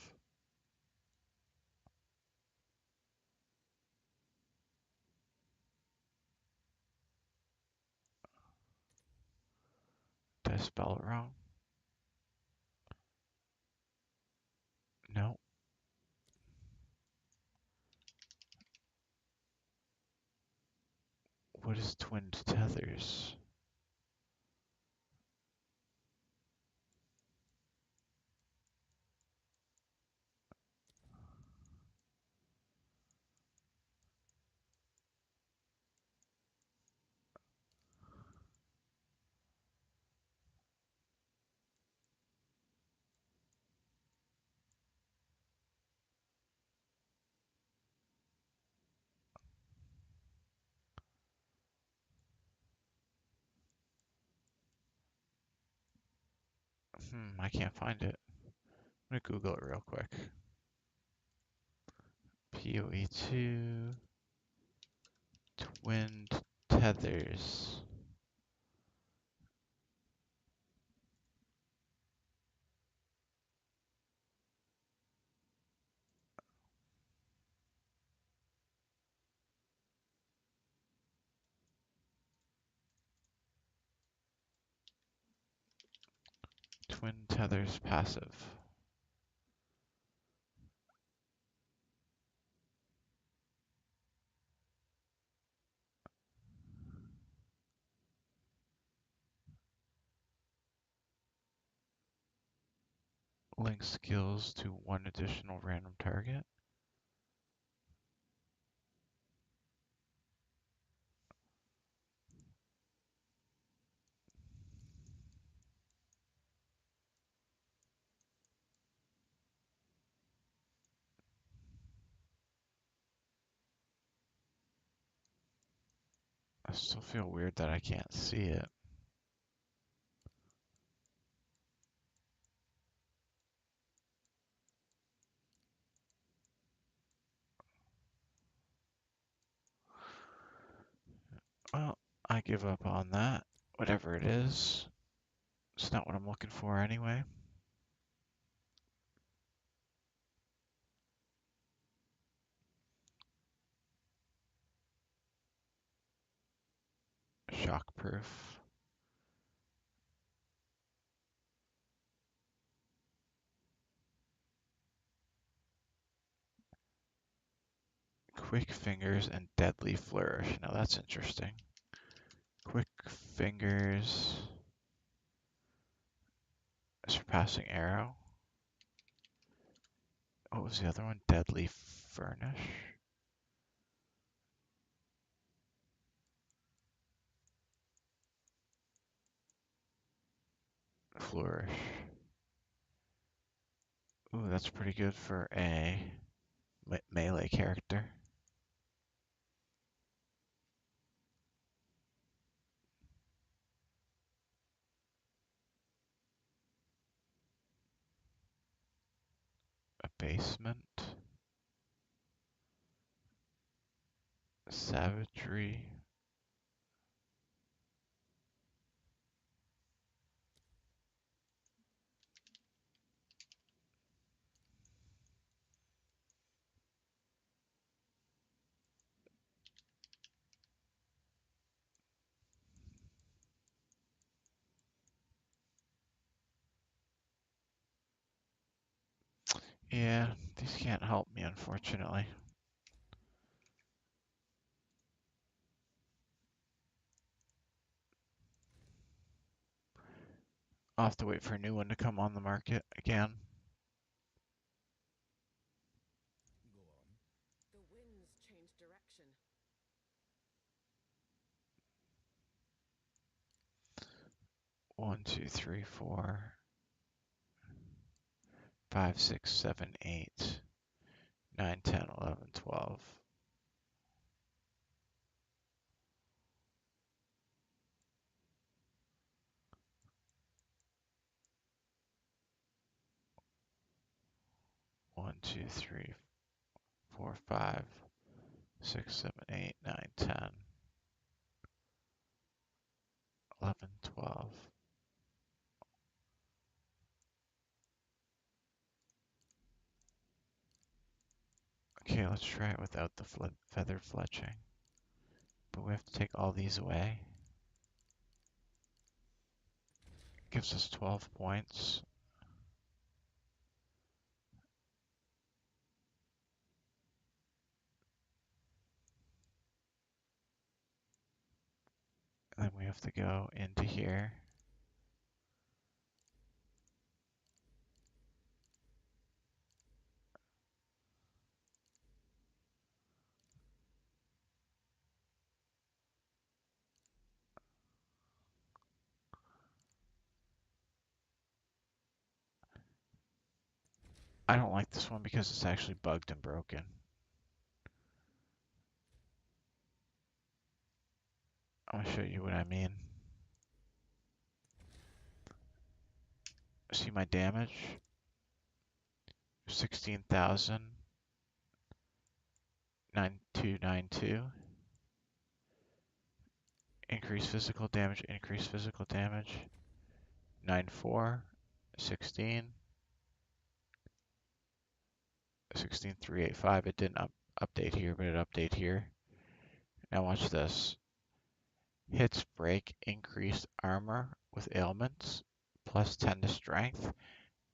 A: Did I spell it wrong? No. What is twinned tethers? I can't find it. I'm gonna Google it real quick. PoE2 twinned tethers. Twin tethers passive. Link skills to one additional random target. I still feel weird that I can't see it. Well, I give up on that. Whatever it is, it's not what I'm looking for anyway. Shockproof. Quick fingers and deadly flourish. Now that's interesting. Quick fingers. Surpassing arrow. What was the other one? Deadly furnish. Flourish. Ooh, that's pretty good for A. melee character. Abasement. Savagery. Yeah, these can't help me, unfortunately. I'll have to wait for a new one to come on the market again.
K: Go on.
M: The winds change direction.
A: 1, 2, 3, 4, 5, 6, 7, 8, 9, 10, 11, 12. One, 2, 3, 4, 5, 6, 7, 8, 9, 10, 11, 12. Okay, let's try it without the feather fletching. But we have to take all these away. Gives us 12 points. And then we have to go into here. I don't like this one because it's actually bugged and broken. I'm going to show you what I mean. See my damage? 16,9292. Increase physical damage, increase physical damage. 9,4, 16. 16,385. It didn't update here, but it updated here. Now watch this. Hits break increased armor with ailments, plus 10 to strength,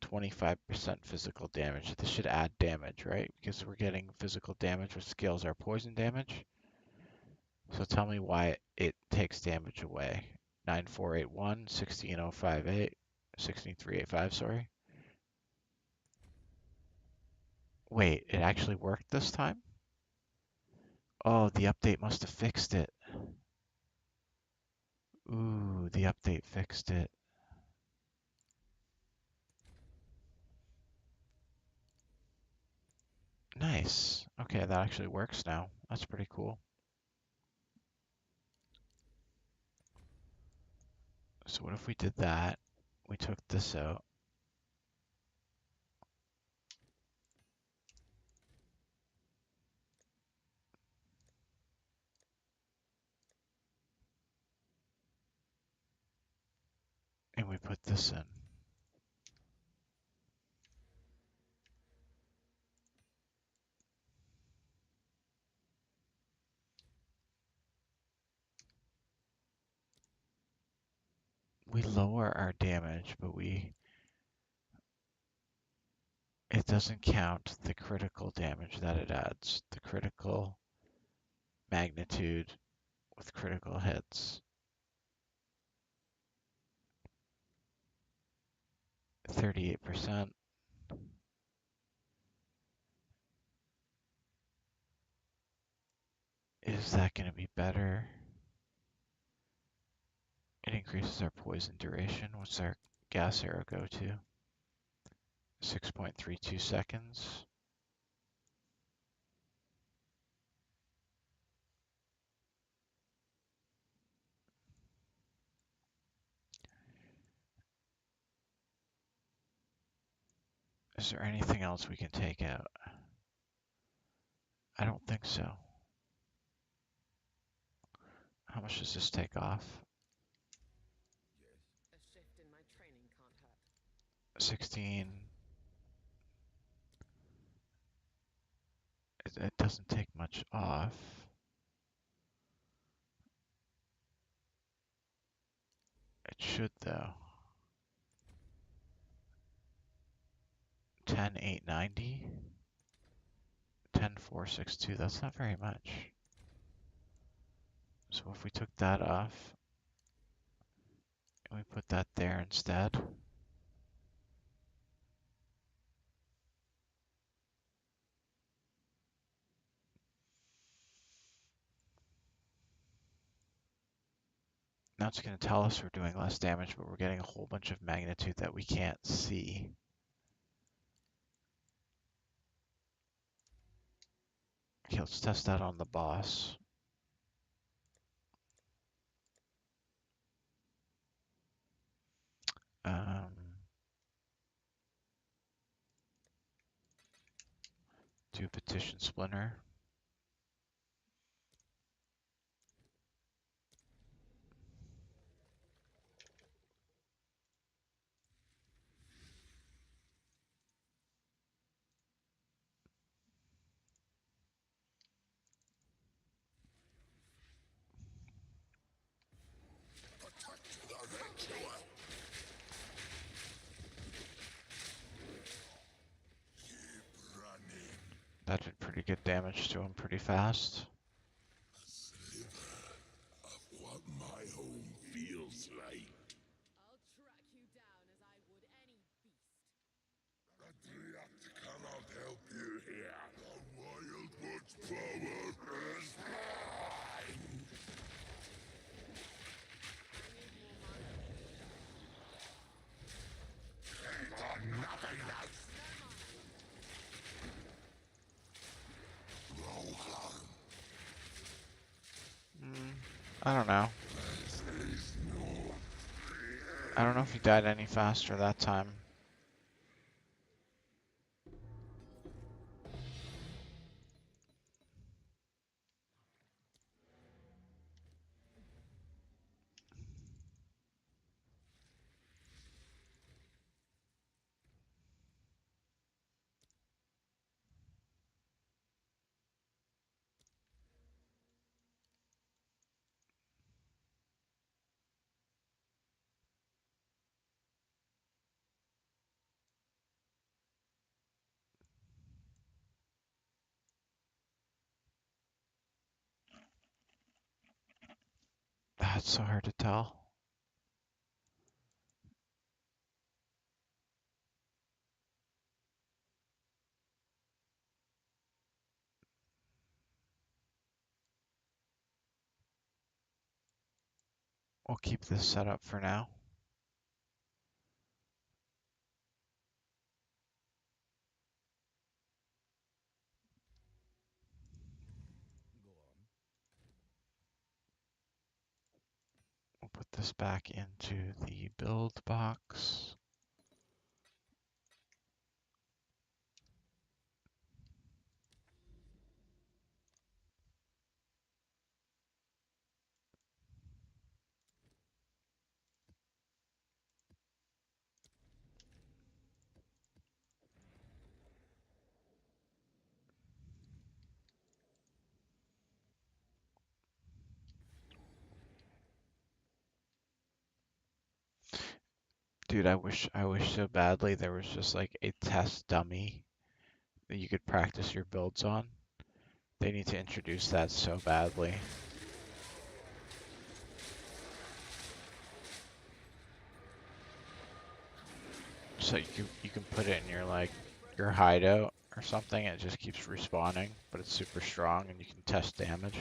A: 25% physical damage. This should add damage, right? Because we're getting physical damage, which scales our poison damage. So tell me why it takes damage away. 9481, 16058, 16385, sorry. Wait, it actually worked this time? Oh, the update must have fixed it. Ooh, the update fixed it. Nice. Okay, that actually works now. That's pretty cool. So what if we did that? We took this out. And we put this in. We lower our damage, but it doesn't count the critical damage that it adds. The critical magnitude with critical hits. 38%. Is that going to be better? It increases our poison duration. What's our gas arrow go to? 6.32 seconds. Is there anything else we can take out? I don't think so. How much does this take off?
M: A shift in my training can't hurt.
A: 16. It doesn't take much off. It should though. 10,890. 10,462. That's not very much. So if we took that off and we put that there instead. Now it's going to tell us we're doing less damage, but we're getting a whole bunch of magnitude that we can't see. Okay, let's test that on the boss. Do petition splinter. That did pretty good damage to him pretty fast.
H: Of what my home feels like.
M: I'll track you down as I would any beast.
H: Patriot cannot help you here. The Wildwood's power is mine. Ain't nothing else.
A: I don't know. I don't know if he died any faster that time. That's so hard to tell. We'll keep this set up for now.
K: Go on.
A: We'll put this back into the build box. Dude, I wish so badly there was just like a test dummy that you could practice your builds on. They need to introduce that so badly. So you can put it in your like your hideout or something and it just keeps respawning, but it's super strong and you can test damage.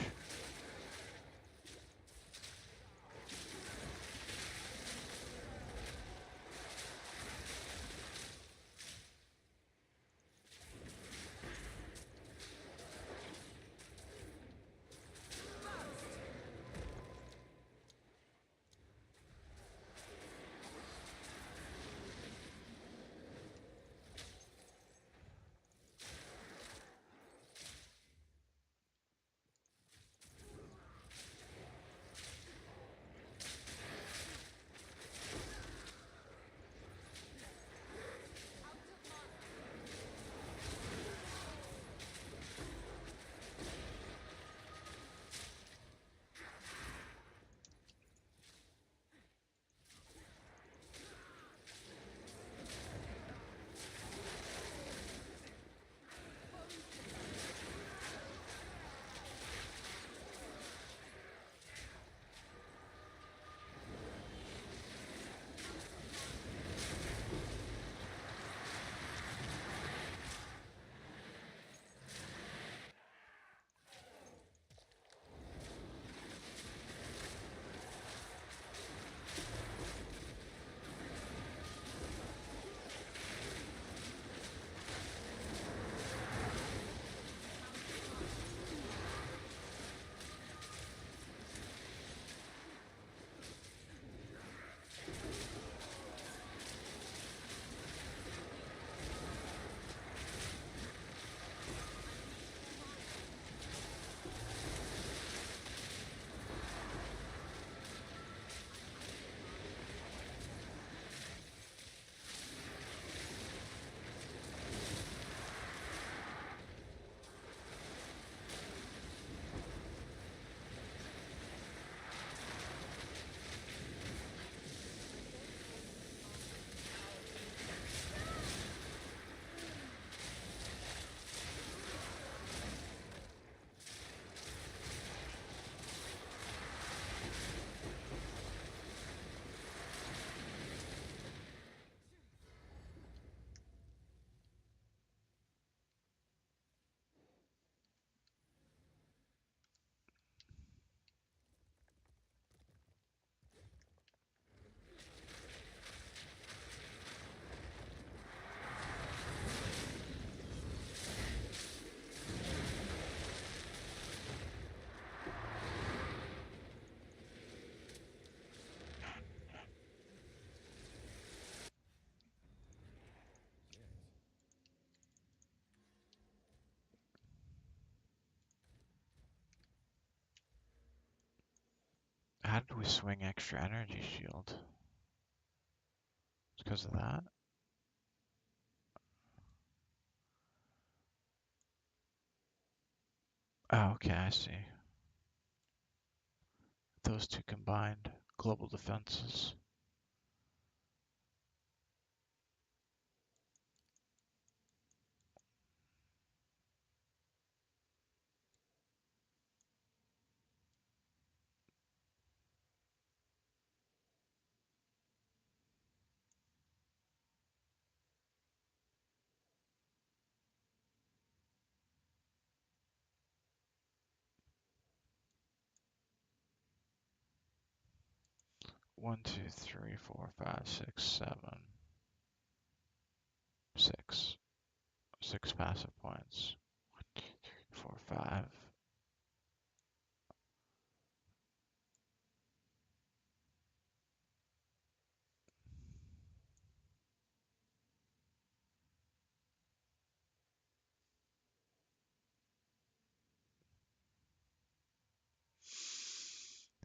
A: How did we swing extra energy shield? It's because of that? Oh, okay, I see. Those two combined. Global defenses. One, two, three, four, five, six, seven. Six. Six passive points. 1, 2, 3, 4, 5.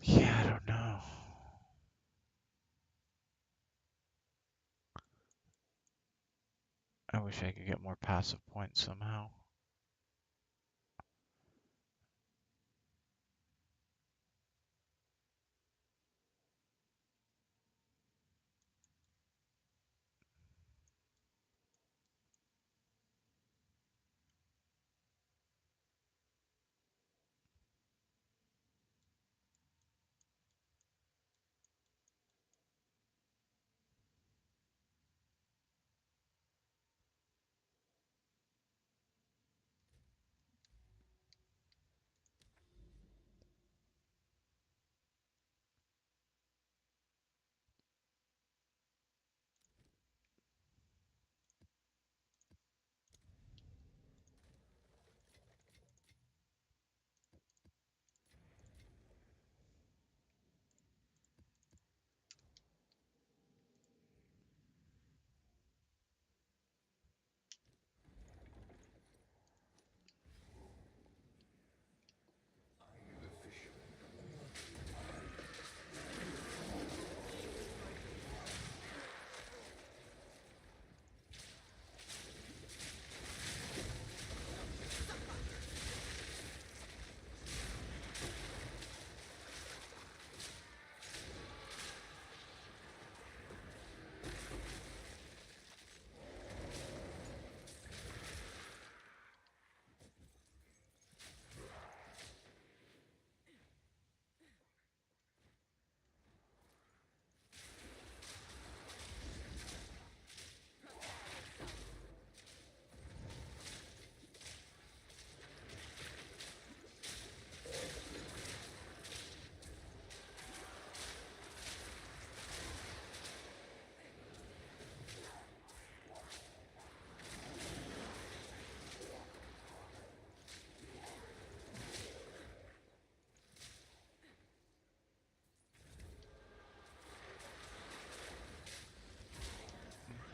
A: Yeah, I don't know. I wish I could get more passive points somehow.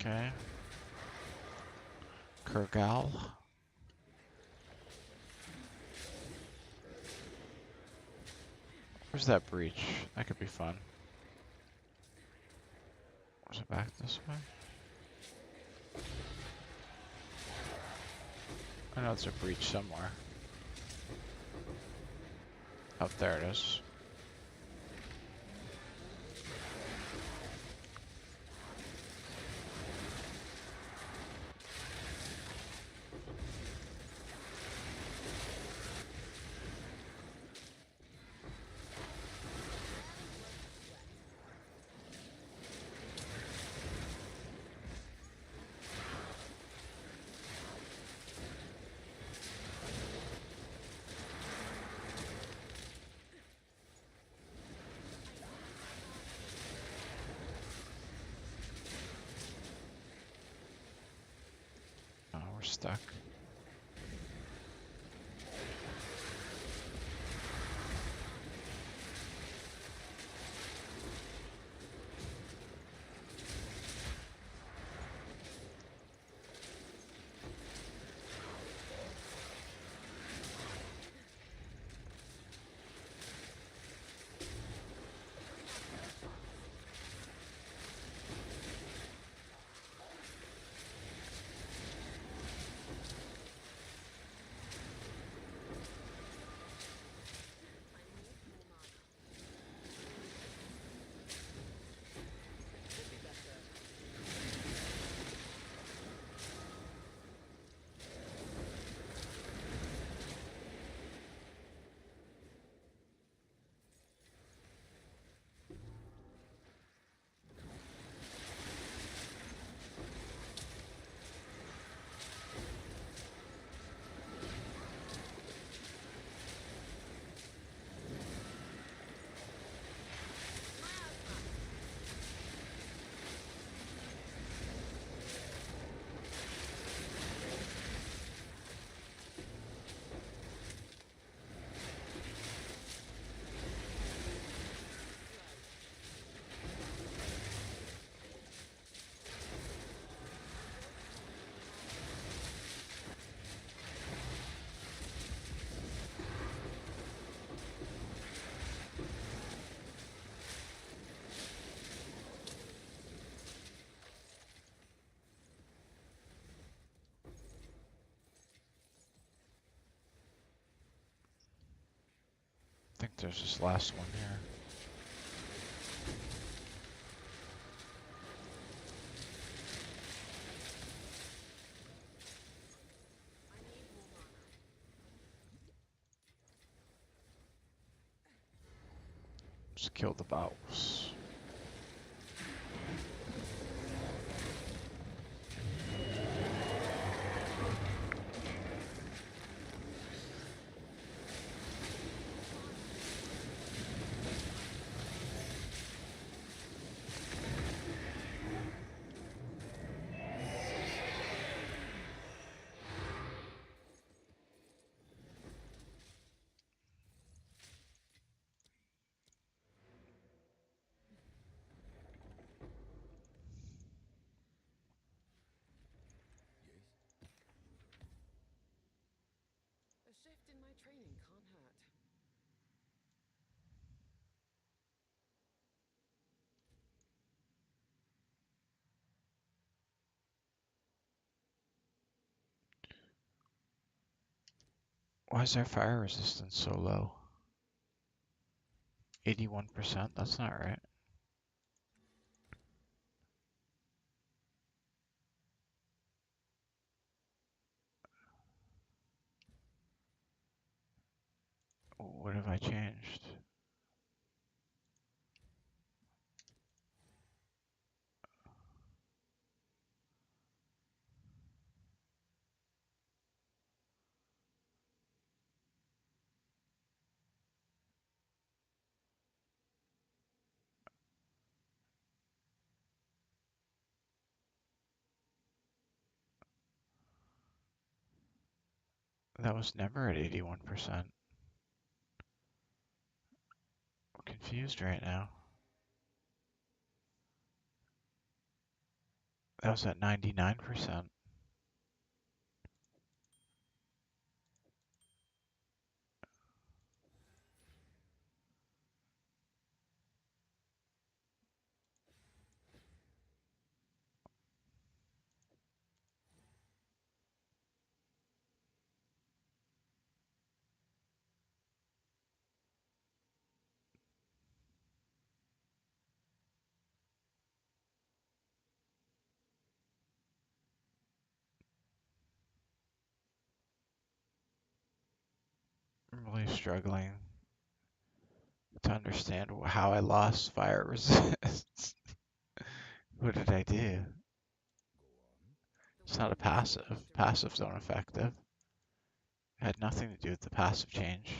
A: Okay. Kurgal. Where's that breach? That could be fun. Was it back this way? I know it's a breach somewhere. Oh, there it is. Oh, we're stuck. there's this last one here. Just kill the boss.
M: A shift in my training can't hurt.
A: Why is their fire resistance so low? 81%? That's not right. What have I changed? That was never at 81%. I'm confused right now. That was at 99%. I'm really struggling to understand how I lost fire resist. What did I do? It's not a passive. Passives don't effective. It had nothing to do with the passive change.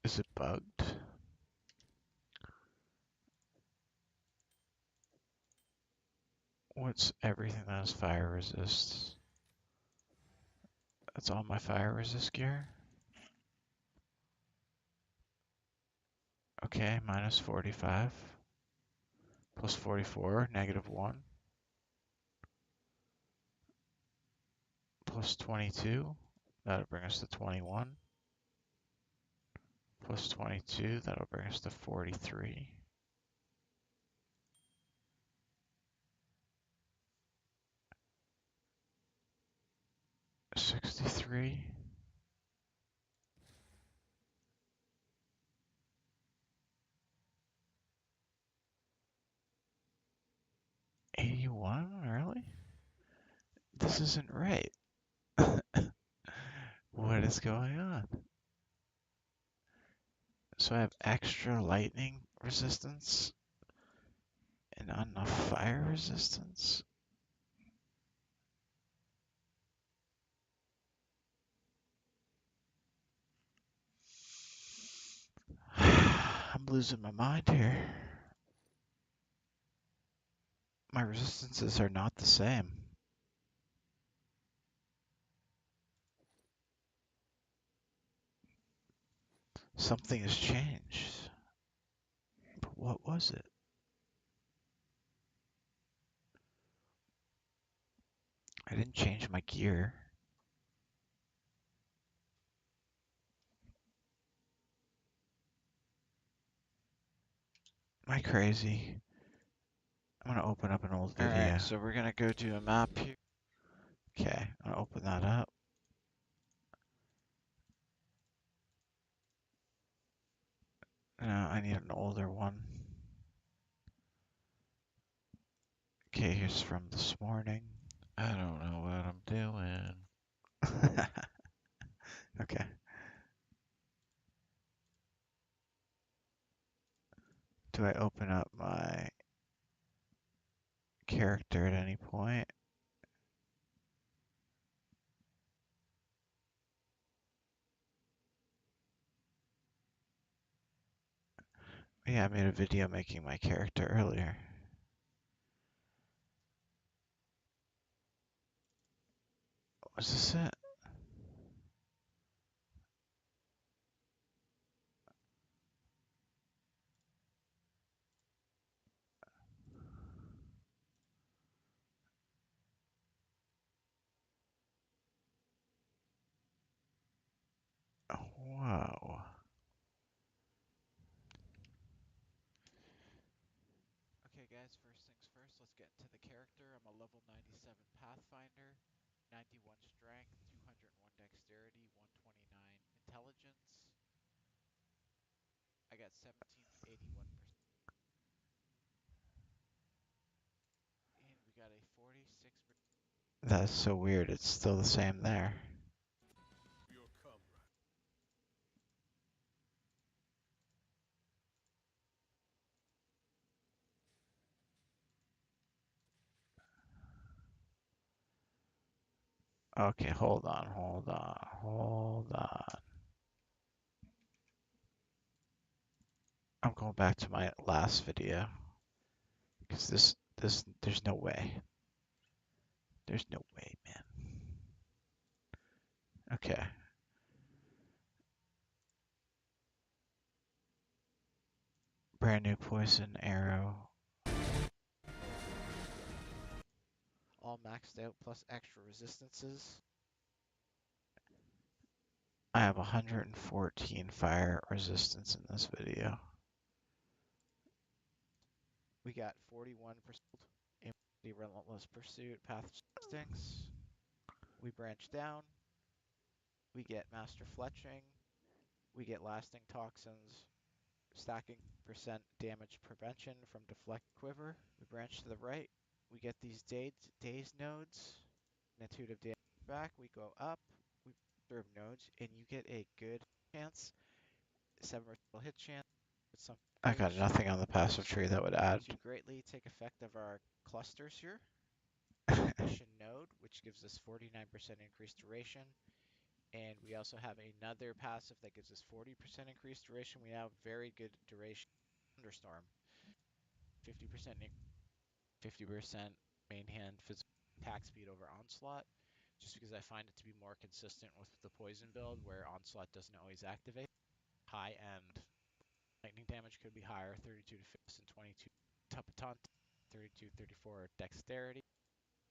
A: Is it bugged? What's everything that has fire resist? That's all my fire resist gear? Okay, minus 45. Plus 44, negative 1. Plus 22, that'll bring us to 21. Plus 22, that'll bring us to 43. 63. 81? Really? This isn't right. What is going on? So I have extra lightning resistance and not enough fire resistance? I'm losing my mind here. My resistances are not the same. Something has changed. But what was it? I didn't change my gear. Am I crazy? I'm gonna open up an old video. Alright, so we're gonna go do a map here. Okay, I'm gonna open that up. No, I need an older one. Okay, here's from this morning.
N: I don't know what I'm doing.
A: Okay. Do I open up my character at any point? Yeah, I made a video making my character earlier. Was this it? Whoa. Okay guys, first things first, let's get into the character. I'm a level 97 Pathfinder, 91 strength, 201 dexterity, 129 intelligence. I got 1781%. And we got a 46%. That's so weird, it's still the same there. Okay, hold on. I'm going back to my last video. Because there's no way. There's no way, man. Okay. Brand new poison arrow. All maxed out plus extra resistances. I have 114 fire resistance in this video. We got 41% in the relentless pursuit path stinks. We branch down. We get master fletching. We get lasting toxins. Stacking percent damage prevention from deflect quiver. We branch to the right. We get these daze nodes. Magnitude of damage back. We go up. We serve nodes, and you get a good chance. 7% hit chance. I got nothing on the passive tree that would add. You greatly take effect of our clusters here. Mission node, which gives us 49% increased duration. And we also have another passive that gives us 40% increased duration. We have very good duration. Thunderstorm. 50% 50% main hand physical attack speed over onslaught. Just because I find it to be more consistent with the poison build where onslaught doesn't always activate. High end lightning damage could be higher, 32 to 50 and 22 Tupatant, 32, 34 dexterity.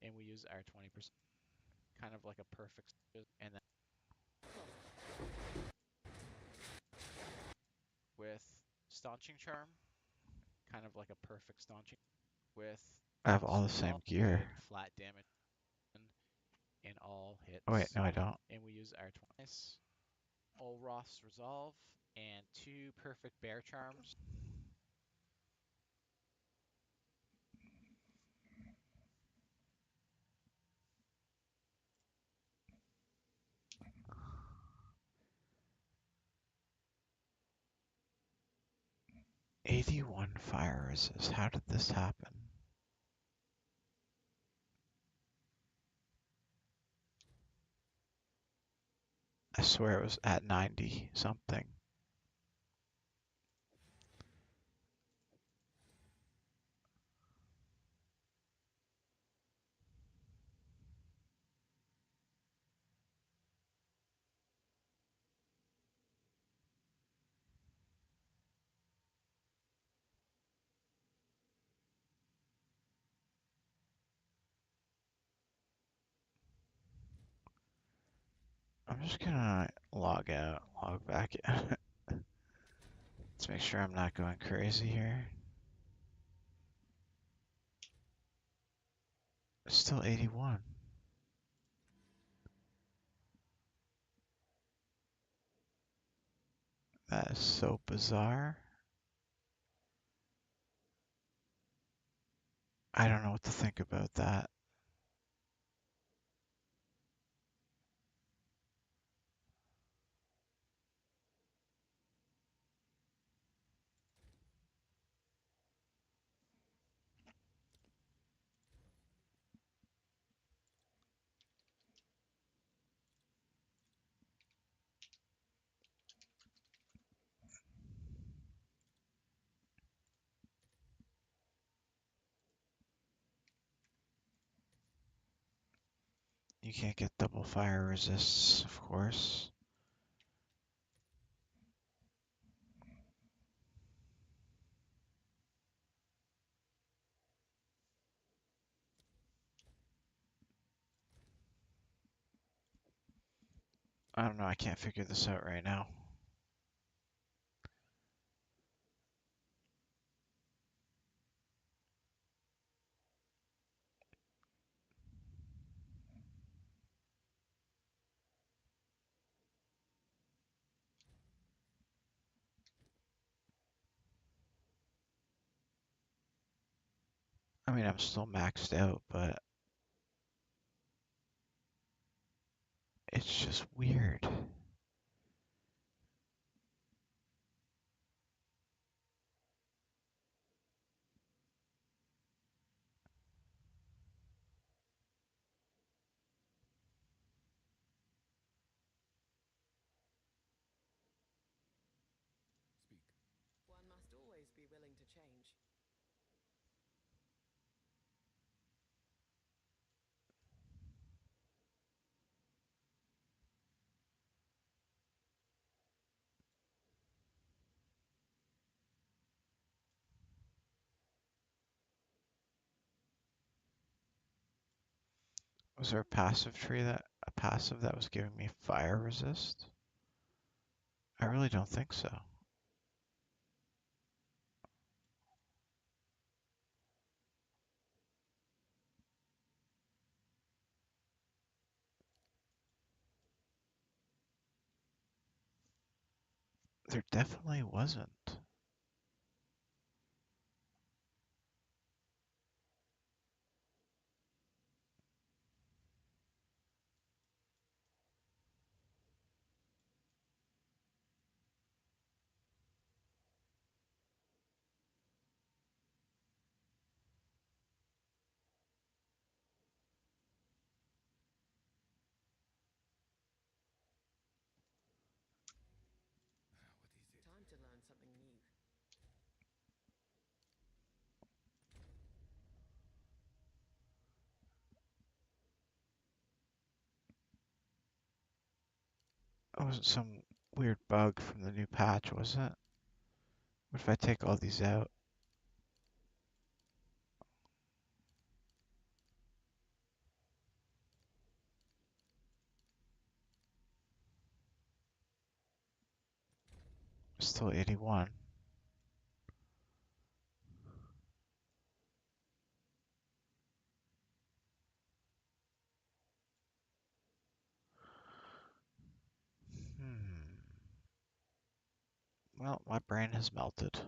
A: And we use our 20%, kind of like a perfect, and then with Staunching Charm, kind of like a perfect Staunching, with I have all the same gear. Flat damage in all hits. Oh wait, no I don't. And we use our 20s, Olroth's Resolve, and 2 perfect Bear Charms. '81 fire resist. How did this happen? I swear it was at 90 something. I'm just gonna log out, log back in. Let's make sure I'm not going crazy here. It's still 81. That is so bizarre. I don't know what to think about that. You can't get double fire resists, of course. I don't know, I can't figure this out right now. I mean, I'm still maxed out, but it's just weird.
K: Speak.
M: One must always be willing to change.
A: Was there a passive that was giving me fire resist? I really don't think so. There definitely wasn't.
K: What is it?
M: Time to learn something new.
A: It wasn't some weird bug from the new patch, was it? What if I take all these out? Still 81. Well, my brain has melted.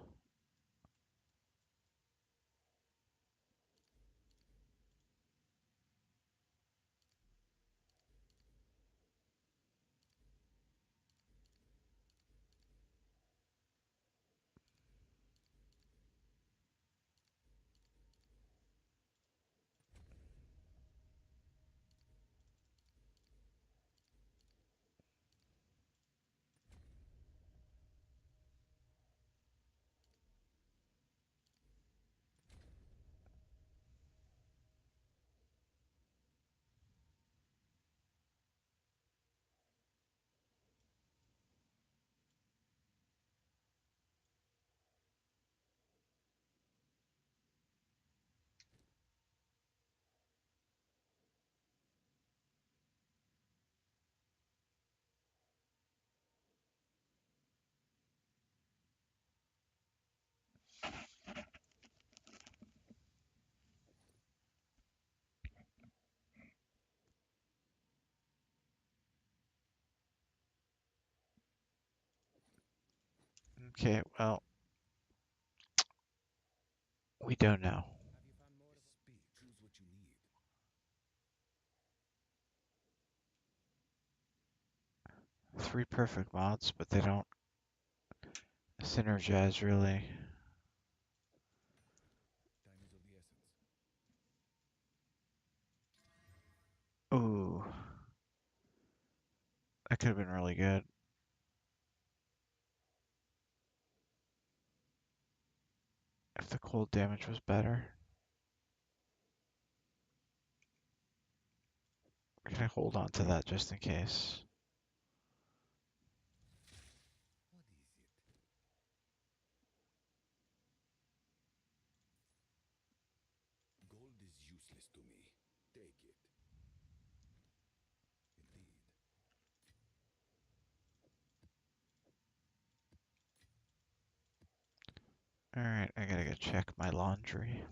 A: Okay, well, we don't know.
K: Choose what you need.
A: Three perfect mods, but they don't synergize really.
K: Time is of the essence.
A: Ooh. That could have been really good. If the cold damage was better. We're gonna hold on to that just in case.
K: What is it? Gold is useless to me. Take it. Indeed.
A: Alright, I gotta go check my laundry.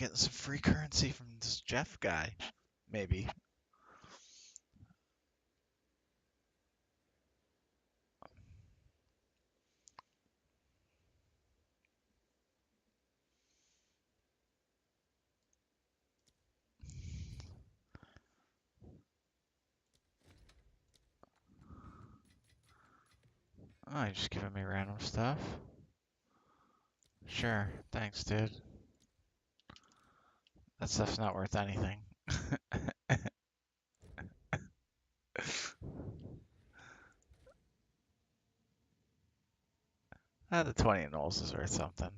A: getting some free currency from this Jeff guy. Maybe. Oh, you're just giving me random stuff? Sure, thanks, dude. That stuff's not worth anything. The 20 Knowles is worth something.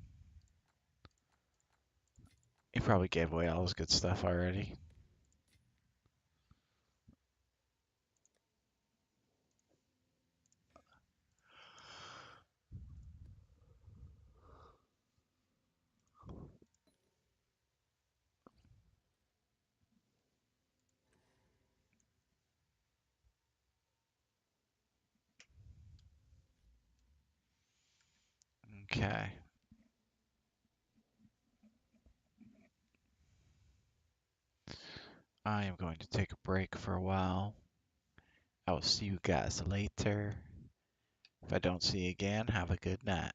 A: He probably gave away all his good stuff already. Okay. I am going to take a break for a while. I will see you guys later. If I don't see you again, have a good night.